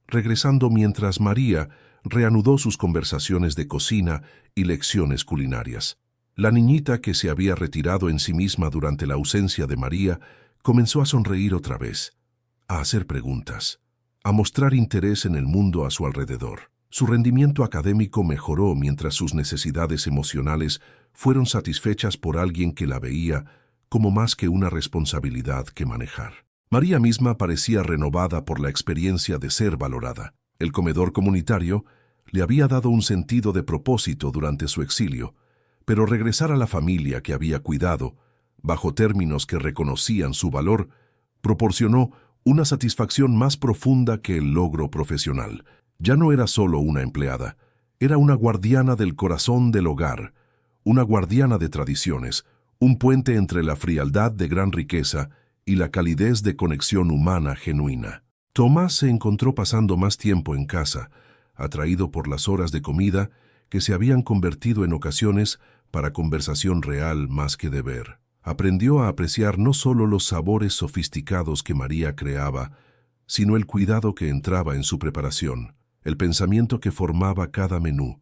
regresando mientras María reanudó sus conversaciones de cocina y lecciones culinarias. La niñita que se había retirado en sí misma durante la ausencia de María comenzó a sonreír otra vez, a hacer preguntas, a mostrar interés en el mundo a su alrededor. Su rendimiento académico mejoró mientras sus necesidades emocionales fueron satisfechas por alguien que la veía como más que una responsabilidad que manejar. María misma parecía renovada por la experiencia de ser valorada. El comedor comunitario le había dado un sentido de propósito durante su exilio, pero regresar a la familia que había cuidado, bajo términos que reconocían su valor, proporcionó una satisfacción más profunda que el logro profesional. Ya no era solo una empleada, era una guardiana del corazón del hogar, una guardiana de tradiciones, un puente entre la frialdad de gran riqueza y la calidez de conexión humana genuina. Tomás se encontró pasando más tiempo en casa, atraído por las horas de comida que se habían convertido en ocasiones para conversación real más que deber. Aprendió a apreciar no solo los sabores sofisticados que María creaba, sino el cuidado que entraba en su preparación, el pensamiento que formaba cada menú,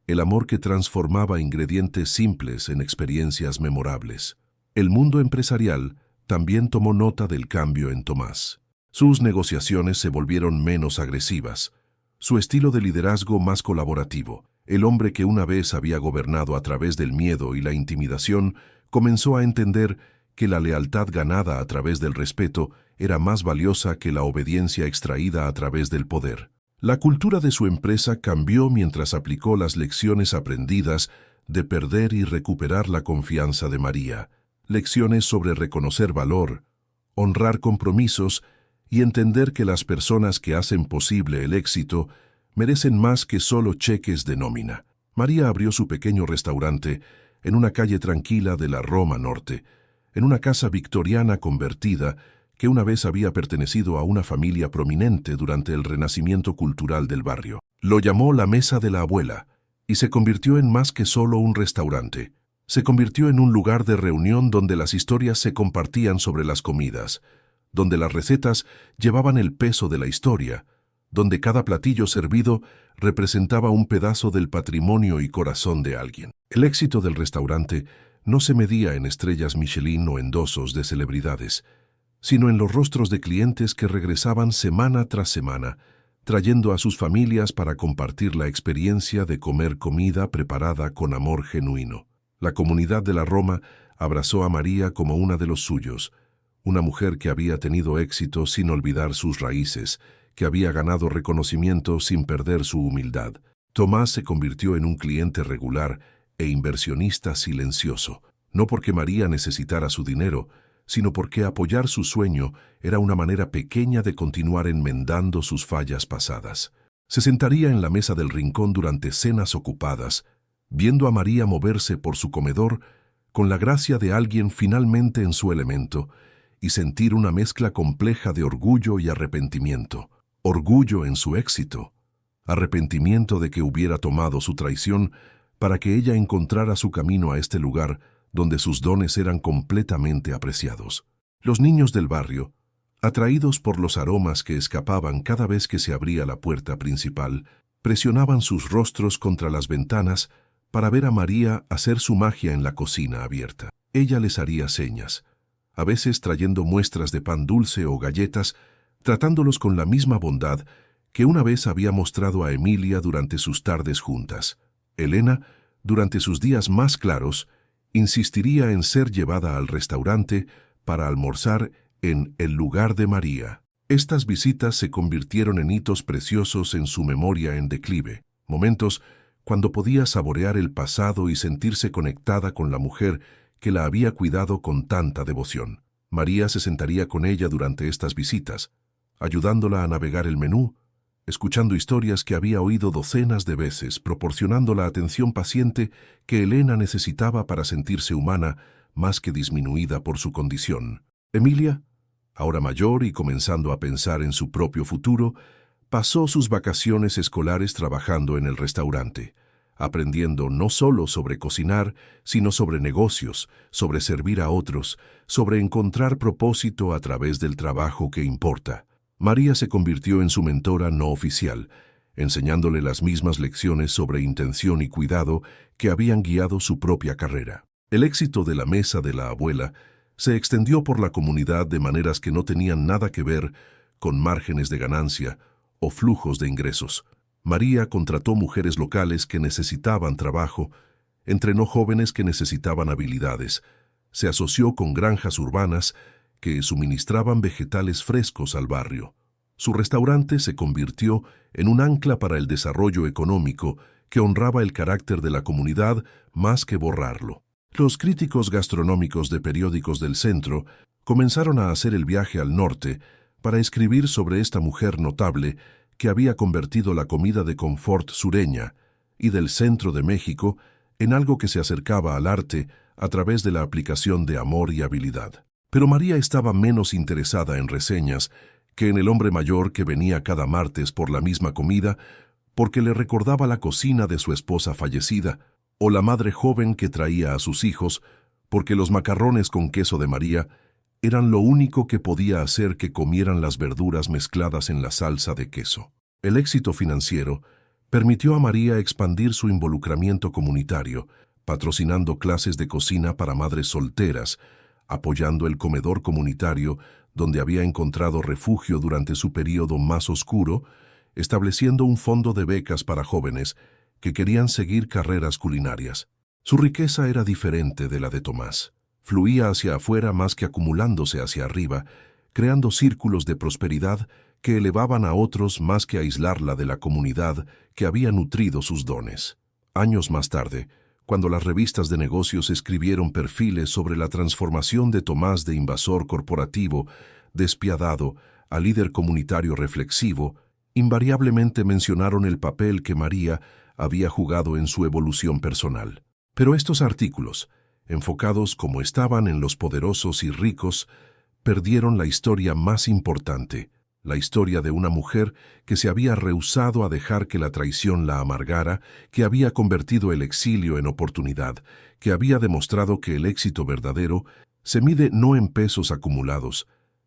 el amor que transformaba ingredientes simples en experiencias memorables. El mundo empresarial también tomó nota del cambio en Tomás. Sus negociaciones se volvieron menos agresivas, su estilo de liderazgo más colaborativo. El hombre que una vez había gobernado a través del miedo y la intimidación comenzó a entender que la lealtad ganada a través del respeto era más valiosa que la obediencia extraída a través del poder. La cultura de su empresa cambió mientras aplicó las lecciones aprendidas de perder y recuperar la confianza de María. Lecciones sobre reconocer valor, honrar compromisos y entender que las personas que hacen posible el éxito merecen más que solo cheques de nómina. María abrió su pequeño restaurante en una calle tranquila de la Roma Norte, en una casa victoriana convertida que una vez había pertenecido a una familia prominente durante el renacimiento cultural del barrio. Lo llamó la Mesa de la Abuela y se convirtió en más que solo un restaurante. Se convirtió en un lugar de reunión donde las historias se compartían sobre las comidas, donde las recetas llevaban el peso de la historia, donde cada platillo servido representaba un pedazo del patrimonio y corazón de alguien. El éxito del restaurante no se medía en estrellas Michelin o endosos de celebridades, sino en los rostros de clientes que regresaban semana tras semana, trayendo a sus familias para compartir la experiencia de comer comida preparada con amor genuino. La comunidad de la Roma abrazó a María como una de los suyos, una mujer que había tenido éxito sin olvidar sus raíces, que había ganado reconocimiento sin perder su humildad. Tomás se convirtió en un cliente regular e inversionista silencioso, no porque María necesitara su dinero, sino porque apoyar su sueño era una manera pequeña de continuar enmendando sus fallas pasadas. Se sentaría en la mesa del rincón durante cenas ocupadas, viendo a María moverse por su comedor con la gracia de alguien finalmente en su elemento, y sentir una mezcla compleja de orgullo y arrepentimiento. Orgullo en su éxito, arrepentimiento de que hubiera tomado su traición para que ella encontrara su camino a este lugar donde sus dones eran completamente apreciados. Los niños del barrio, atraídos por los aromas que escapaban cada vez que se abría la puerta principal, presionaban sus rostros contra las ventanas para ver a María hacer su magia en la cocina abierta. Ella les haría señas, a veces trayendo muestras de pan dulce o galletas, tratándolos con la misma bondad que una vez había mostrado a Emilia durante sus tardes juntas. Elena, durante sus días más claros, insistiría en ser llevada al restaurante para almorzar en el lugar de María. Estas visitas se convirtieron en hitos preciosos en su memoria en declive, momentos cuando podía saborear el pasado y sentirse conectada con la mujer que la había cuidado con tanta devoción. María se sentaría con ella durante estas visitas, ayudándola a navegar el menú, escuchando historias que había oído docenas de veces, proporcionando la atención paciente que Elena necesitaba para sentirse humana más que disminuida por su condición. Emilia, ahora mayor y comenzando a pensar en su propio futuro, pasó sus vacaciones escolares trabajando en el restaurante, aprendiendo no solo sobre cocinar, sino sobre negocios, sobre servir a otros, sobre encontrar propósito a través del trabajo que importa. María se convirtió en su mentora no oficial, enseñándole las mismas lecciones sobre intención y cuidado que habían guiado su propia carrera. El éxito de la Mesa de la Abuela se extendió por la comunidad de maneras que no tenían nada que ver con márgenes de ganancia o flujos de ingresos. María contrató mujeres locales que necesitaban trabajo, entrenó jóvenes que necesitaban habilidades, se asoció con granjas urbanas que suministraban vegetales frescos al barrio. Su restaurante se convirtió en un ancla para el desarrollo económico que honraba el carácter de la comunidad más que borrarlo. Los críticos gastronómicos de periódicos del centro comenzaron a hacer el viaje al norte para escribir sobre esta mujer notable que había convertido la comida de confort sureña y del centro de México en algo que se acercaba al arte a través de la aplicación de amor y habilidad. Pero María estaba menos interesada en reseñas que en el hombre mayor que venía cada martes por la misma comida porque le recordaba la cocina de su esposa fallecida, o la madre joven que traía a sus hijos porque los macarrones con queso de María eran lo único que podía hacer que comieran las verduras mezcladas en la salsa de queso. El éxito financiero permitió a María expandir su involucramiento comunitario, patrocinando clases de cocina para madres solteras, apoyando el comedor comunitario donde había encontrado refugio durante su período más oscuro, estableciendo un fondo de becas para jóvenes que querían seguir carreras culinarias. Su riqueza era diferente de la de Tomás. Fluía hacia afuera más que acumulándose hacia arriba, creando círculos de prosperidad que elevaban a otros más que aislarla de la comunidad que había nutrido sus dones. Años más tarde, cuando las revistas de negocios escribieron perfiles sobre la transformación de Tomás de invasor corporativo, despiadado, a líder comunitario reflexivo, invariablemente mencionaron el papel que María había jugado en su evolución personal. Pero estos artículos, enfocados como estaban en los poderosos y ricos, perdieron la historia más importante, la historia de una mujer que se había rehusado a dejar que la traición la amargara, que había convertido el exilio en oportunidad, que había demostrado que el éxito verdadero se mide no en pesos acumulados,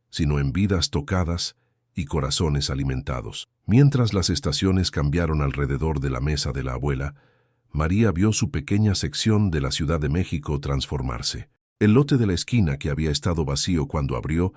sino en vidas tocadas y corazones alimentados. Mientras las estaciones cambiaron alrededor de la mesa de la abuela, María vio su pequeña sección de la Ciudad de México transformarse. El lote de la esquina, que había estado vacío cuando abrió,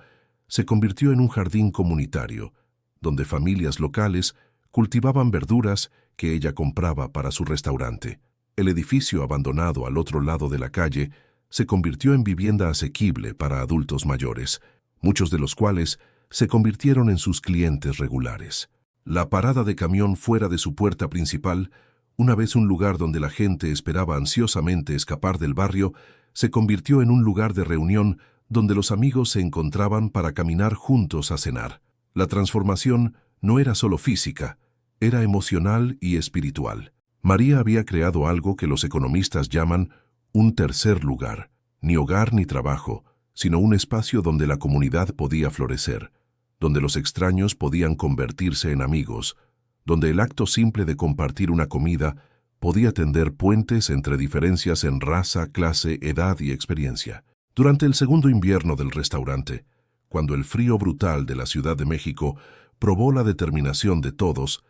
se convirtió en un jardín comunitario, donde familias locales cultivaban verduras que ella compraba para su restaurante. El edificio abandonado al otro lado de la calle se convirtió en vivienda asequible para adultos mayores, muchos de los cuales se convirtieron en sus clientes regulares. La parada de camión fuera de su puerta principal, una vez un lugar donde la gente esperaba ansiosamente escapar del barrio, se convirtió en un lugar de reunión donde los amigos se encontraban para caminar juntos a cenar. La transformación no era solo física, era emocional y espiritual. María había creado algo que los economistas llaman un tercer lugar, ni hogar ni trabajo, sino un espacio donde la comunidad podía florecer, donde los extraños podían convertirse en amigos, donde el acto simple de compartir una comida podía tender puentes entre diferencias en raza, clase, edad y experiencia. Durante el segundo invierno del restaurante, cuando el frío brutal de la Ciudad de México probó la determinación de todos,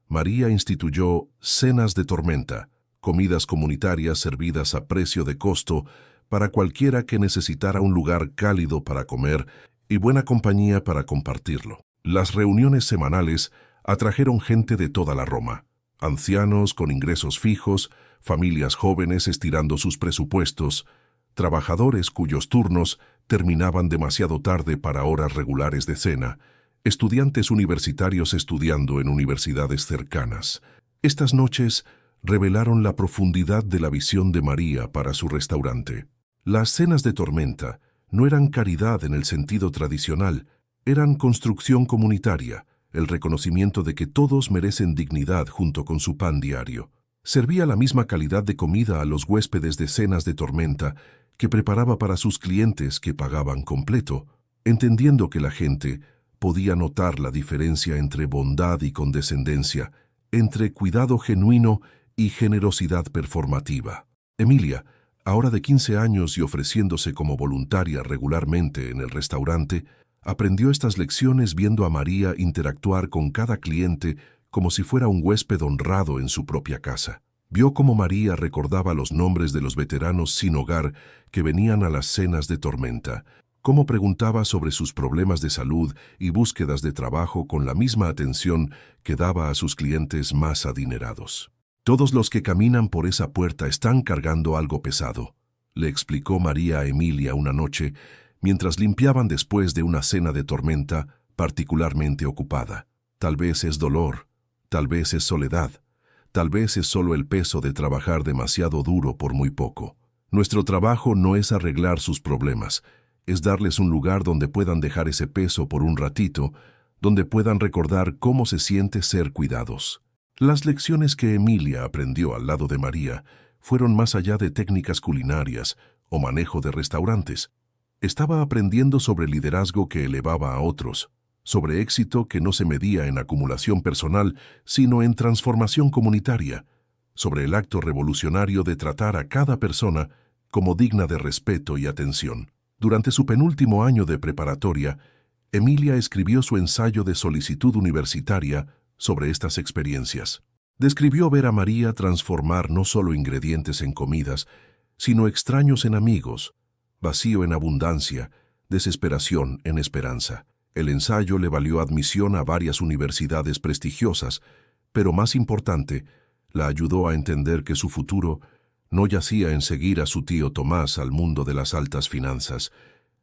María instituyó cenas de tormenta, comidas comunitarias servidas a precio de costo para cualquiera que necesitara un lugar cálido para comer y buena compañía para compartirlo. Las reuniones semanales atrajeron gente de toda la Roma, ancianos con ingresos fijos, familias jóvenes estirando sus presupuestos, trabajadores cuyos turnos terminaban demasiado tarde para horas regulares de cena, estudiantes universitarios estudiando en universidades cercanas. Estas noches revelaron la profundidad de la visión de María para su restaurante. Las cenas de tormenta no eran caridad en el sentido tradicional, eran construcción comunitaria, el reconocimiento de que todos merecen dignidad junto con su pan diario. Servía la misma calidad de comida a los huéspedes de cenas de tormenta que preparaba para sus clientes que pagaban completo, entendiendo que la gente podía notar la diferencia entre bondad y condescendencia, entre cuidado genuino y generosidad performativa. Emilia, ahora de 15 años y ofreciéndose como voluntaria regularmente en el restaurante, aprendió estas lecciones viendo a María interactuar con cada cliente como si fuera un huésped honrado en su propia casa. Vio cómo María recordaba los nombres de los veteranos sin hogar que venían a las cenas de tormenta, cómo preguntaba sobre sus problemas de salud y búsquedas de trabajo con la misma atención que daba a sus clientes más adinerados. Todos los que caminan por esa puerta están cargando algo pesado, le explicó María a Emilia una noche, mientras limpiaban después de una cena de tormenta particularmente ocupada. Tal vez es dolor, tal vez es soledad, tal vez es solo el peso de trabajar demasiado duro por muy poco. Nuestro trabajo no es arreglar sus problemas, es darles un lugar donde puedan dejar ese peso por un ratito, donde puedan recordar cómo se siente ser cuidados. Las lecciones que Emilia aprendió al lado de María fueron más allá de técnicas culinarias o manejo de restaurantes. Estaba aprendiendo sobre liderazgo que elevaba a otros, sobre éxito que no se medía en acumulación personal, sino en transformación comunitaria, sobre el acto revolucionario de tratar a cada persona como digna de respeto y atención. Durante su penúltimo año de preparatoria, Emilia escribió su ensayo de solicitud universitaria sobre estas experiencias. Describió ver a María transformar no solo ingredientes en comidas, sino extraños en amigos, vacío en abundancia, desesperación en esperanza. El ensayo le valió admisión a varias universidades prestigiosas, pero más importante, la ayudó a entender que su futuro no yacía en seguir a su tío Tomás al mundo de las altas finanzas,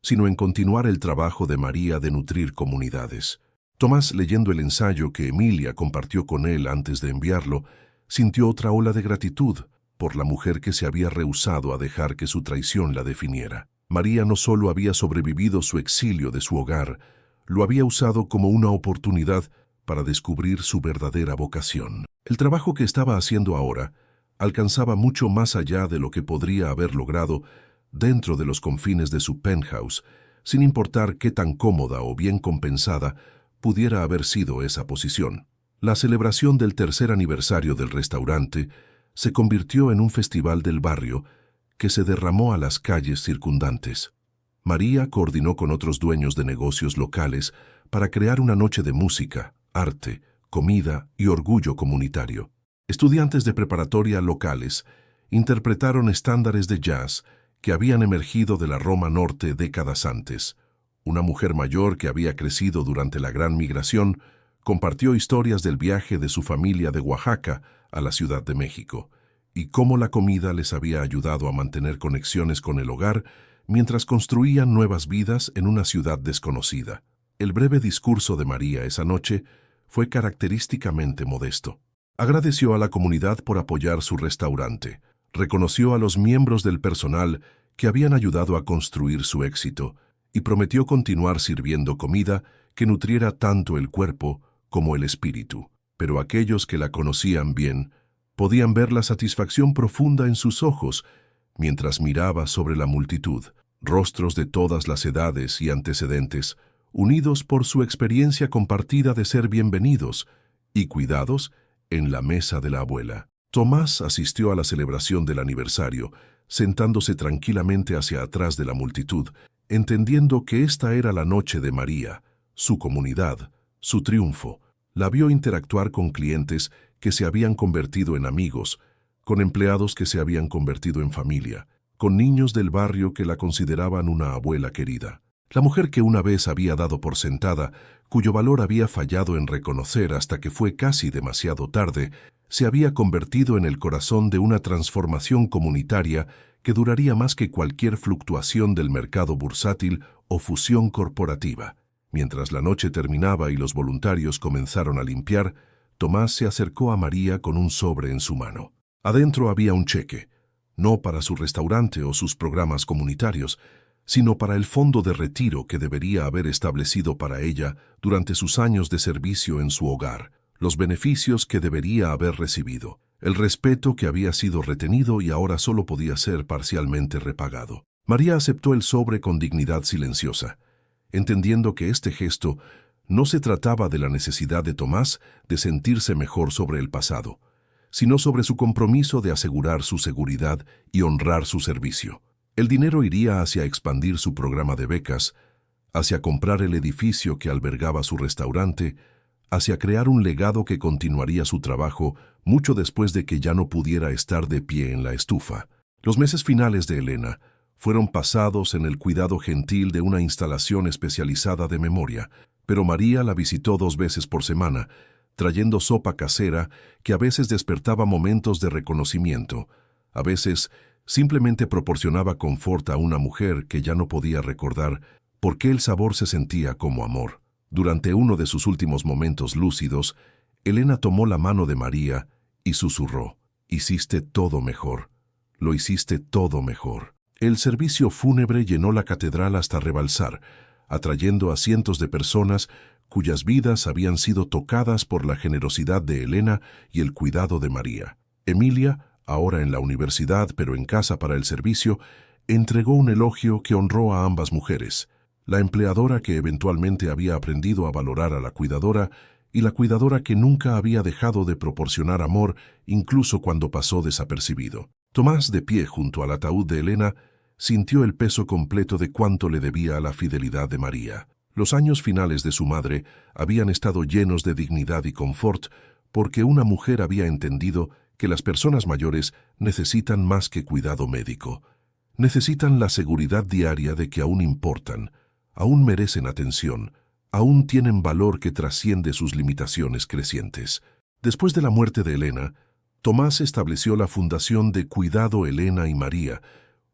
sino en continuar el trabajo de María de nutrir comunidades. Tomás, leyendo el ensayo que Emilia compartió con él antes de enviarlo, sintió otra ola de gratitud por la mujer que se había rehusado a dejar que su traición la definiera. María no solo había sobrevivido su exilio de su hogar, lo había usado como una oportunidad para descubrir su verdadera vocación. El trabajo que estaba haciendo ahora alcanzaba mucho más allá de lo que podría haber logrado dentro de los confines de su penthouse, sin importar qué tan cómoda o bien compensada pudiera haber sido esa posición. La celebración del tercer aniversario del restaurante se convirtió en un festival del barrio que se derramó a las calles circundantes. María coordinó con otros dueños de negocios locales para crear una noche de música, arte, comida y orgullo comunitario. Estudiantes de preparatoria locales interpretaron estándares de jazz que habían emergido de la Roma Norte décadas antes. Una mujer mayor que había crecido durante la Gran Migración compartió historias del viaje de su familia de Oaxaca a la Ciudad de México y cómo la comida les había ayudado a mantener conexiones con el hogar mientras construían nuevas vidas en una ciudad desconocida. El breve discurso de María esa noche fue característicamente modesto. Agradeció a la comunidad por apoyar su restaurante, reconoció a los miembros del personal que habían ayudado a construir su éxito y prometió continuar sirviendo comida que nutriera tanto el cuerpo como el espíritu. Pero aquellos que la conocían bien podían ver la satisfacción profunda en sus ojos mientras miraba sobre la multitud, rostros de todas las edades y antecedentes, unidos por su experiencia compartida de ser bienvenidos y cuidados en la mesa de la abuela. Tomás asistió a la celebración del aniversario, sentándose tranquilamente hacia atrás de la multitud, entendiendo que esta era la noche de María, su comunidad, su triunfo. La vio interactuar con clientes que se habían convertido en amigos, con empleados que se habían convertido en familia, con niños del barrio que la consideraban una abuela querida. La mujer que una vez había dado por sentada, cuyo valor había fallado en reconocer hasta que fue casi demasiado tarde, se había convertido en el corazón de una transformación comunitaria que duraría más que cualquier fluctuación del mercado bursátil o fusión corporativa. Mientras la noche terminaba y los voluntarios comenzaron a limpiar, Tomás se acercó a María con un sobre en su mano. Adentro había un cheque, no para su restaurante o sus programas comunitarios, sino para el fondo de retiro que debería haber establecido para ella durante sus años de servicio en su hogar, los beneficios que debería haber recibido, el respeto que había sido retenido y ahora solo podía ser parcialmente repagado. María aceptó el sobre con dignidad silenciosa, entendiendo que este gesto no se trataba de la necesidad de Tomás de sentirse mejor sobre el pasado, sino sobre su compromiso de asegurar su seguridad y honrar su servicio. El dinero iría hacia expandir su programa de becas, hacia comprar el edificio que albergaba su restaurante, hacia crear un legado que continuaría su trabajo mucho después de que ya no pudiera estar de pie en la estufa. Los meses finales de Elena fueron pasados en el cuidado gentil de una instalación especializada de memoria, pero María la visitó 2 veces por semana, trayendo sopa casera que a veces despertaba momentos de reconocimiento, a veces simplemente proporcionaba confort a una mujer que ya no podía recordar por qué el sabor se sentía como amor. Durante uno de sus últimos momentos lúcidos, Elena tomó la mano de María y susurró: «Hiciste todo mejor, lo hiciste todo mejor». El servicio fúnebre llenó la catedral hasta rebalsar, atrayendo a cientos de personas cuyas vidas habían sido tocadas por la generosidad de Elena y el cuidado de María. Emilia, ahora en la universidad pero en casa para el servicio, entregó un elogio que honró a ambas mujeres, la empleadora que eventualmente había aprendido a valorar a la cuidadora y la cuidadora que nunca había dejado de proporcionar amor incluso cuando pasó desapercibido. Tomás, de pie junto al ataúd de Elena, sintió el peso completo de cuánto le debía a la fidelidad de María. Los años finales de su madre habían estado llenos de dignidad y confort porque una mujer había entendido que las personas mayores necesitan más que cuidado médico. Necesitan la seguridad diaria de que aún importan, aún merecen atención, aún tienen valor que trasciende sus limitaciones crecientes. Después de la muerte de Elena, Tomás estableció la Fundación de Cuidado Elena y María,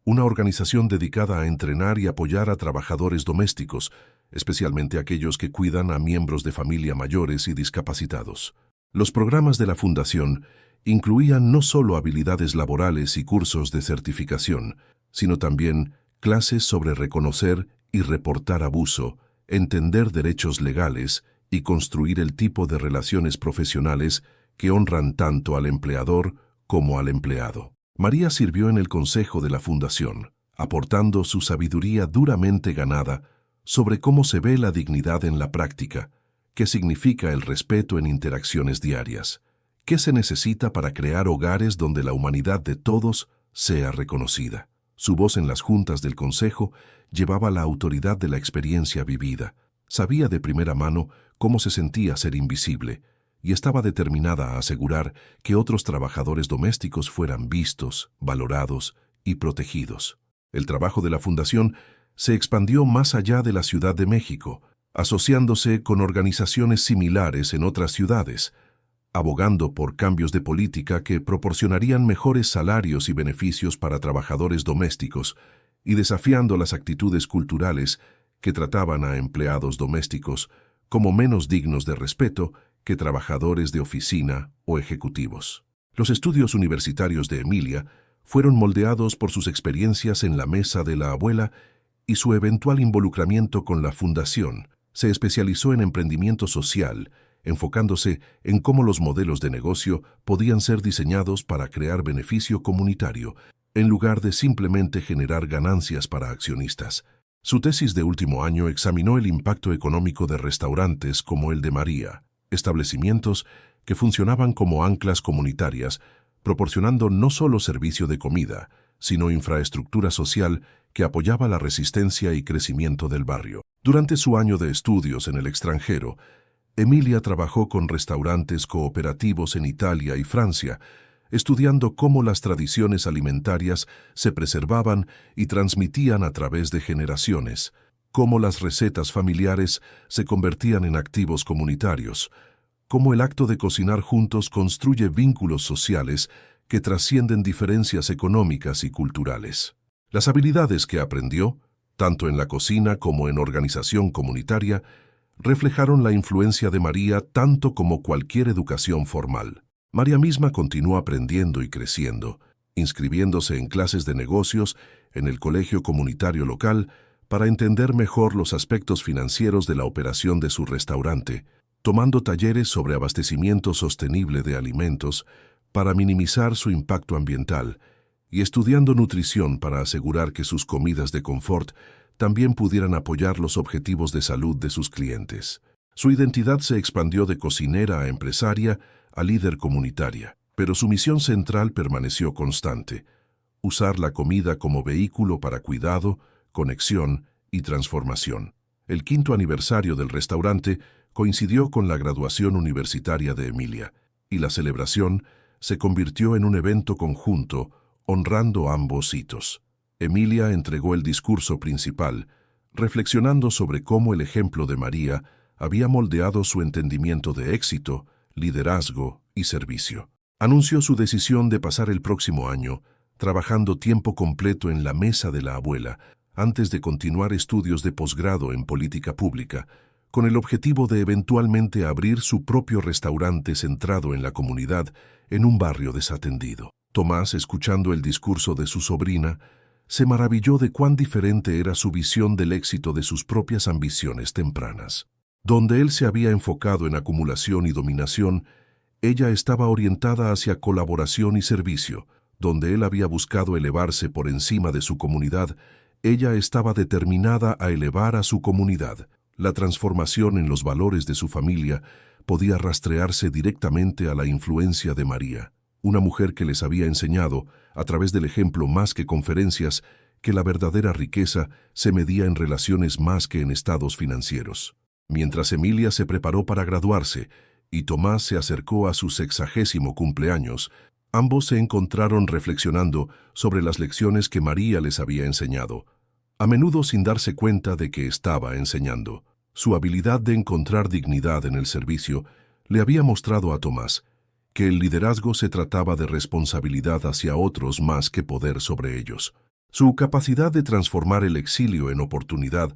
una organización dedicada a entrenar y apoyar a trabajadores domésticos, especialmente aquellos que cuidan a miembros de familia mayores y discapacitados. Los programas de la Fundación incluían no solo habilidades laborales y cursos de certificación, sino también clases sobre reconocer y reportar abuso, entender derechos legales y construir el tipo de relaciones profesionales que honran tanto al empleador como al empleado. María sirvió en el consejo de la fundación, aportando su sabiduría duramente ganada sobre cómo se ve la dignidad en la práctica, qué significa el respeto en interacciones diarias, qué se necesita para crear hogares donde la humanidad de todos sea reconocida. Su voz en las juntas del consejo llevaba la autoridad de la experiencia vivida. Sabía de primera mano cómo se sentía ser invisible y estaba determinada a asegurar que otros trabajadores domésticos fueran vistos, valorados y protegidos. El trabajo de la fundación se expandió más allá de la Ciudad de México, asociándose con organizaciones similares en otras ciudades, abogando por cambios de política que proporcionarían mejores salarios y beneficios para trabajadores domésticos y desafiando las actitudes culturales que trataban a empleados domésticos como menos dignos de respeto que trabajadores de oficina o ejecutivos. Los estudios universitarios de Emilia fueron moldeados por sus experiencias en la mesa de la abuela y su eventual involucramiento con la fundación. Se especializó en emprendimiento social, enfocándose en cómo los modelos de negocio podían ser diseñados para crear beneficio comunitario, en lugar de simplemente generar ganancias para accionistas. Su tesis de último año examinó el impacto económico de restaurantes como el de María, establecimientos que funcionaban como anclas comunitarias, proporcionando no solo servicio de comida, sino infraestructura social que apoyaba la resistencia y crecimiento del barrio. Durante su año de estudios en el extranjero, Emilia trabajó con restaurantes cooperativos en Italia y Francia, estudiando cómo las tradiciones alimentarias se preservaban y transmitían a través de generaciones, cómo las recetas familiares se convertían en activos comunitarios, cómo el acto de cocinar juntos construye vínculos sociales que trascienden diferencias económicas y culturales. Las habilidades que aprendió, tanto en la cocina como en organización comunitaria, reflejaron la influencia de María tanto como cualquier educación formal. María misma continuó aprendiendo y creciendo, inscribiéndose en clases de negocios en el colegio comunitario local para entender mejor los aspectos financieros de la operación de su restaurante, tomando talleres sobre abastecimiento sostenible de alimentos para minimizar su impacto ambiental y estudiando nutrición para asegurar que sus comidas de confort también pudieran apoyar los objetivos de salud de sus clientes. Su identidad se expandió de cocinera a empresaria a líder comunitaria, pero su misión central permaneció constante: usar la comida como vehículo para cuidado, conexión y transformación. El 5º aniversario del restaurante coincidió con la graduación universitaria de Emilia, y la celebración se convirtió en un evento conjunto, honrando ambos hitos. Emilia entregó el discurso principal, reflexionando sobre cómo el ejemplo de María había moldeado su entendimiento de éxito, liderazgo y servicio. Anunció su decisión de pasar el próximo año trabajando tiempo completo en la mesa de la abuela antes de continuar estudios de posgrado en política pública, con el objetivo de eventualmente abrir su propio restaurante centrado en la comunidad en un barrio desatendido. Tomás, escuchando el discurso de su sobrina, se maravilló de cuán diferente era su visión del éxito de sus propias ambiciones tempranas. Donde él se había enfocado en acumulación y dominación, ella estaba orientada hacia colaboración y servicio. Donde él había buscado elevarse por encima de su comunidad, ella estaba determinada a elevar a su comunidad. La transformación en los valores de su familia podía rastrearse directamente a la influencia de María, una mujer que les había enseñado, a través del ejemplo más que conferencias, que la verdadera riqueza se medía en relaciones más que en estados financieros. Mientras Emilia se preparó para graduarse y Tomás se acercó a su 60º cumpleaños, ambos se encontraron reflexionando sobre las lecciones que María les había enseñado, a menudo sin darse cuenta de que estaba enseñando. Su habilidad de encontrar dignidad en el servicio le había mostrado a Tomás que el liderazgo se trataba de responsabilidad hacia otros más que poder sobre ellos. Su capacidad de transformar el exilio en oportunidad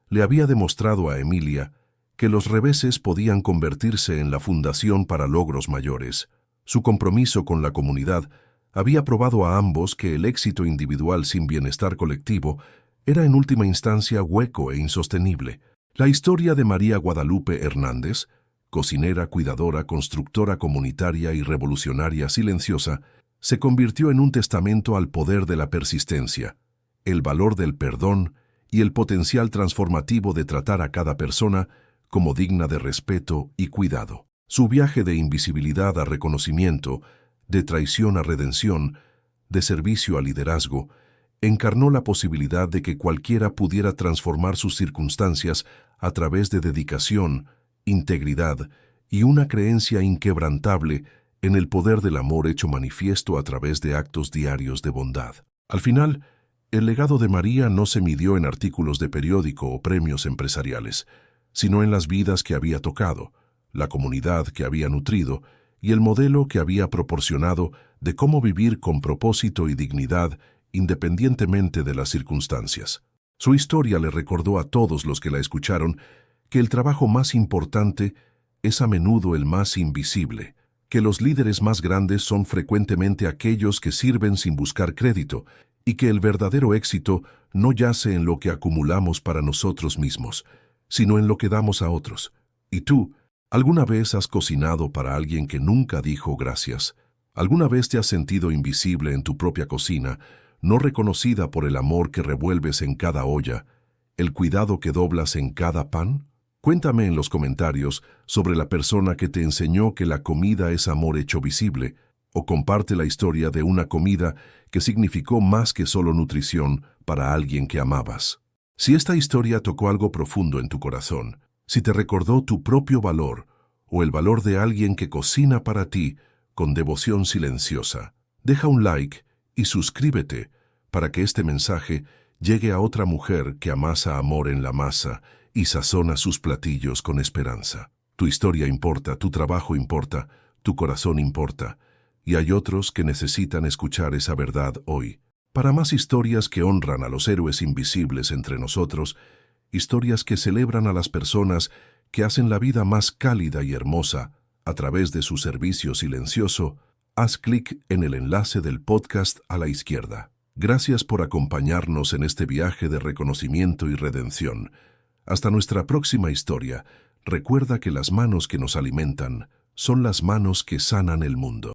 le había demostrado a Emilia que los reveses podían convertirse en la fundación para logros mayores. Su compromiso con la comunidad había probado a ambos que el éxito individual sin bienestar colectivo era en última instancia hueco e insostenible. La historia de María Guadalupe Hernández, cocinera, cuidadora, constructora comunitaria y revolucionaria silenciosa, se convirtió en un testamento al poder de la persistencia, el valor del perdón y el potencial transformativo de tratar a cada persona como digna de respeto y cuidado. Su viaje de invisibilidad a reconocimiento, de traición a redención, de servicio a liderazgo, encarnó la posibilidad de que cualquiera pudiera transformar sus circunstancias a través de dedicación, integridad y una creencia inquebrantable en el poder del amor hecho manifiesto a través de actos diarios de bondad. Al final, el legado de María no se midió en artículos de periódico o premios empresariales, sino en las vidas que había tocado, la comunidad que había nutrido y el modelo que había proporcionado de cómo vivir con propósito y dignidad independientemente de las circunstancias. Su historia le recordó a todos los que la escucharon que el trabajo más importante es a menudo el más invisible, que los líderes más grandes son frecuentemente aquellos que sirven sin buscar crédito y que el verdadero éxito no yace en lo que acumulamos para nosotros mismos, sino en lo que damos a otros. ¿Y tú, alguna vez has cocinado para alguien que nunca dijo gracias? ¿Alguna vez te has sentido invisible en tu propia cocina, no reconocida por el amor que revuelves en cada olla, el cuidado que doblas en cada pan? Cuéntame en los comentarios sobre la persona que te enseñó que la comida es amor hecho visible, o comparte la historia de una comida que significó más que solo nutrición para alguien que amabas. Si esta historia tocó algo profundo en tu corazón, si te recordó tu propio valor o el valor de alguien que cocina para ti con devoción silenciosa, deja un like y suscríbete para que este mensaje llegue a otra mujer que amasa amor en la masa y sazona sus platillos con esperanza. Tu historia importa, tu trabajo importa, tu corazón importa, y hay otros que necesitan escuchar esa verdad hoy. Para más historias que honran a los héroes invisibles entre nosotros, historias que celebran a las personas que hacen la vida más cálida y hermosa a través de su servicio silencioso, haz clic en el enlace del podcast a la izquierda. Gracias por acompañarnos en este viaje de reconocimiento y redención. Hasta nuestra próxima historia, recuerda que las manos que nos alimentan son las manos que sanan el mundo.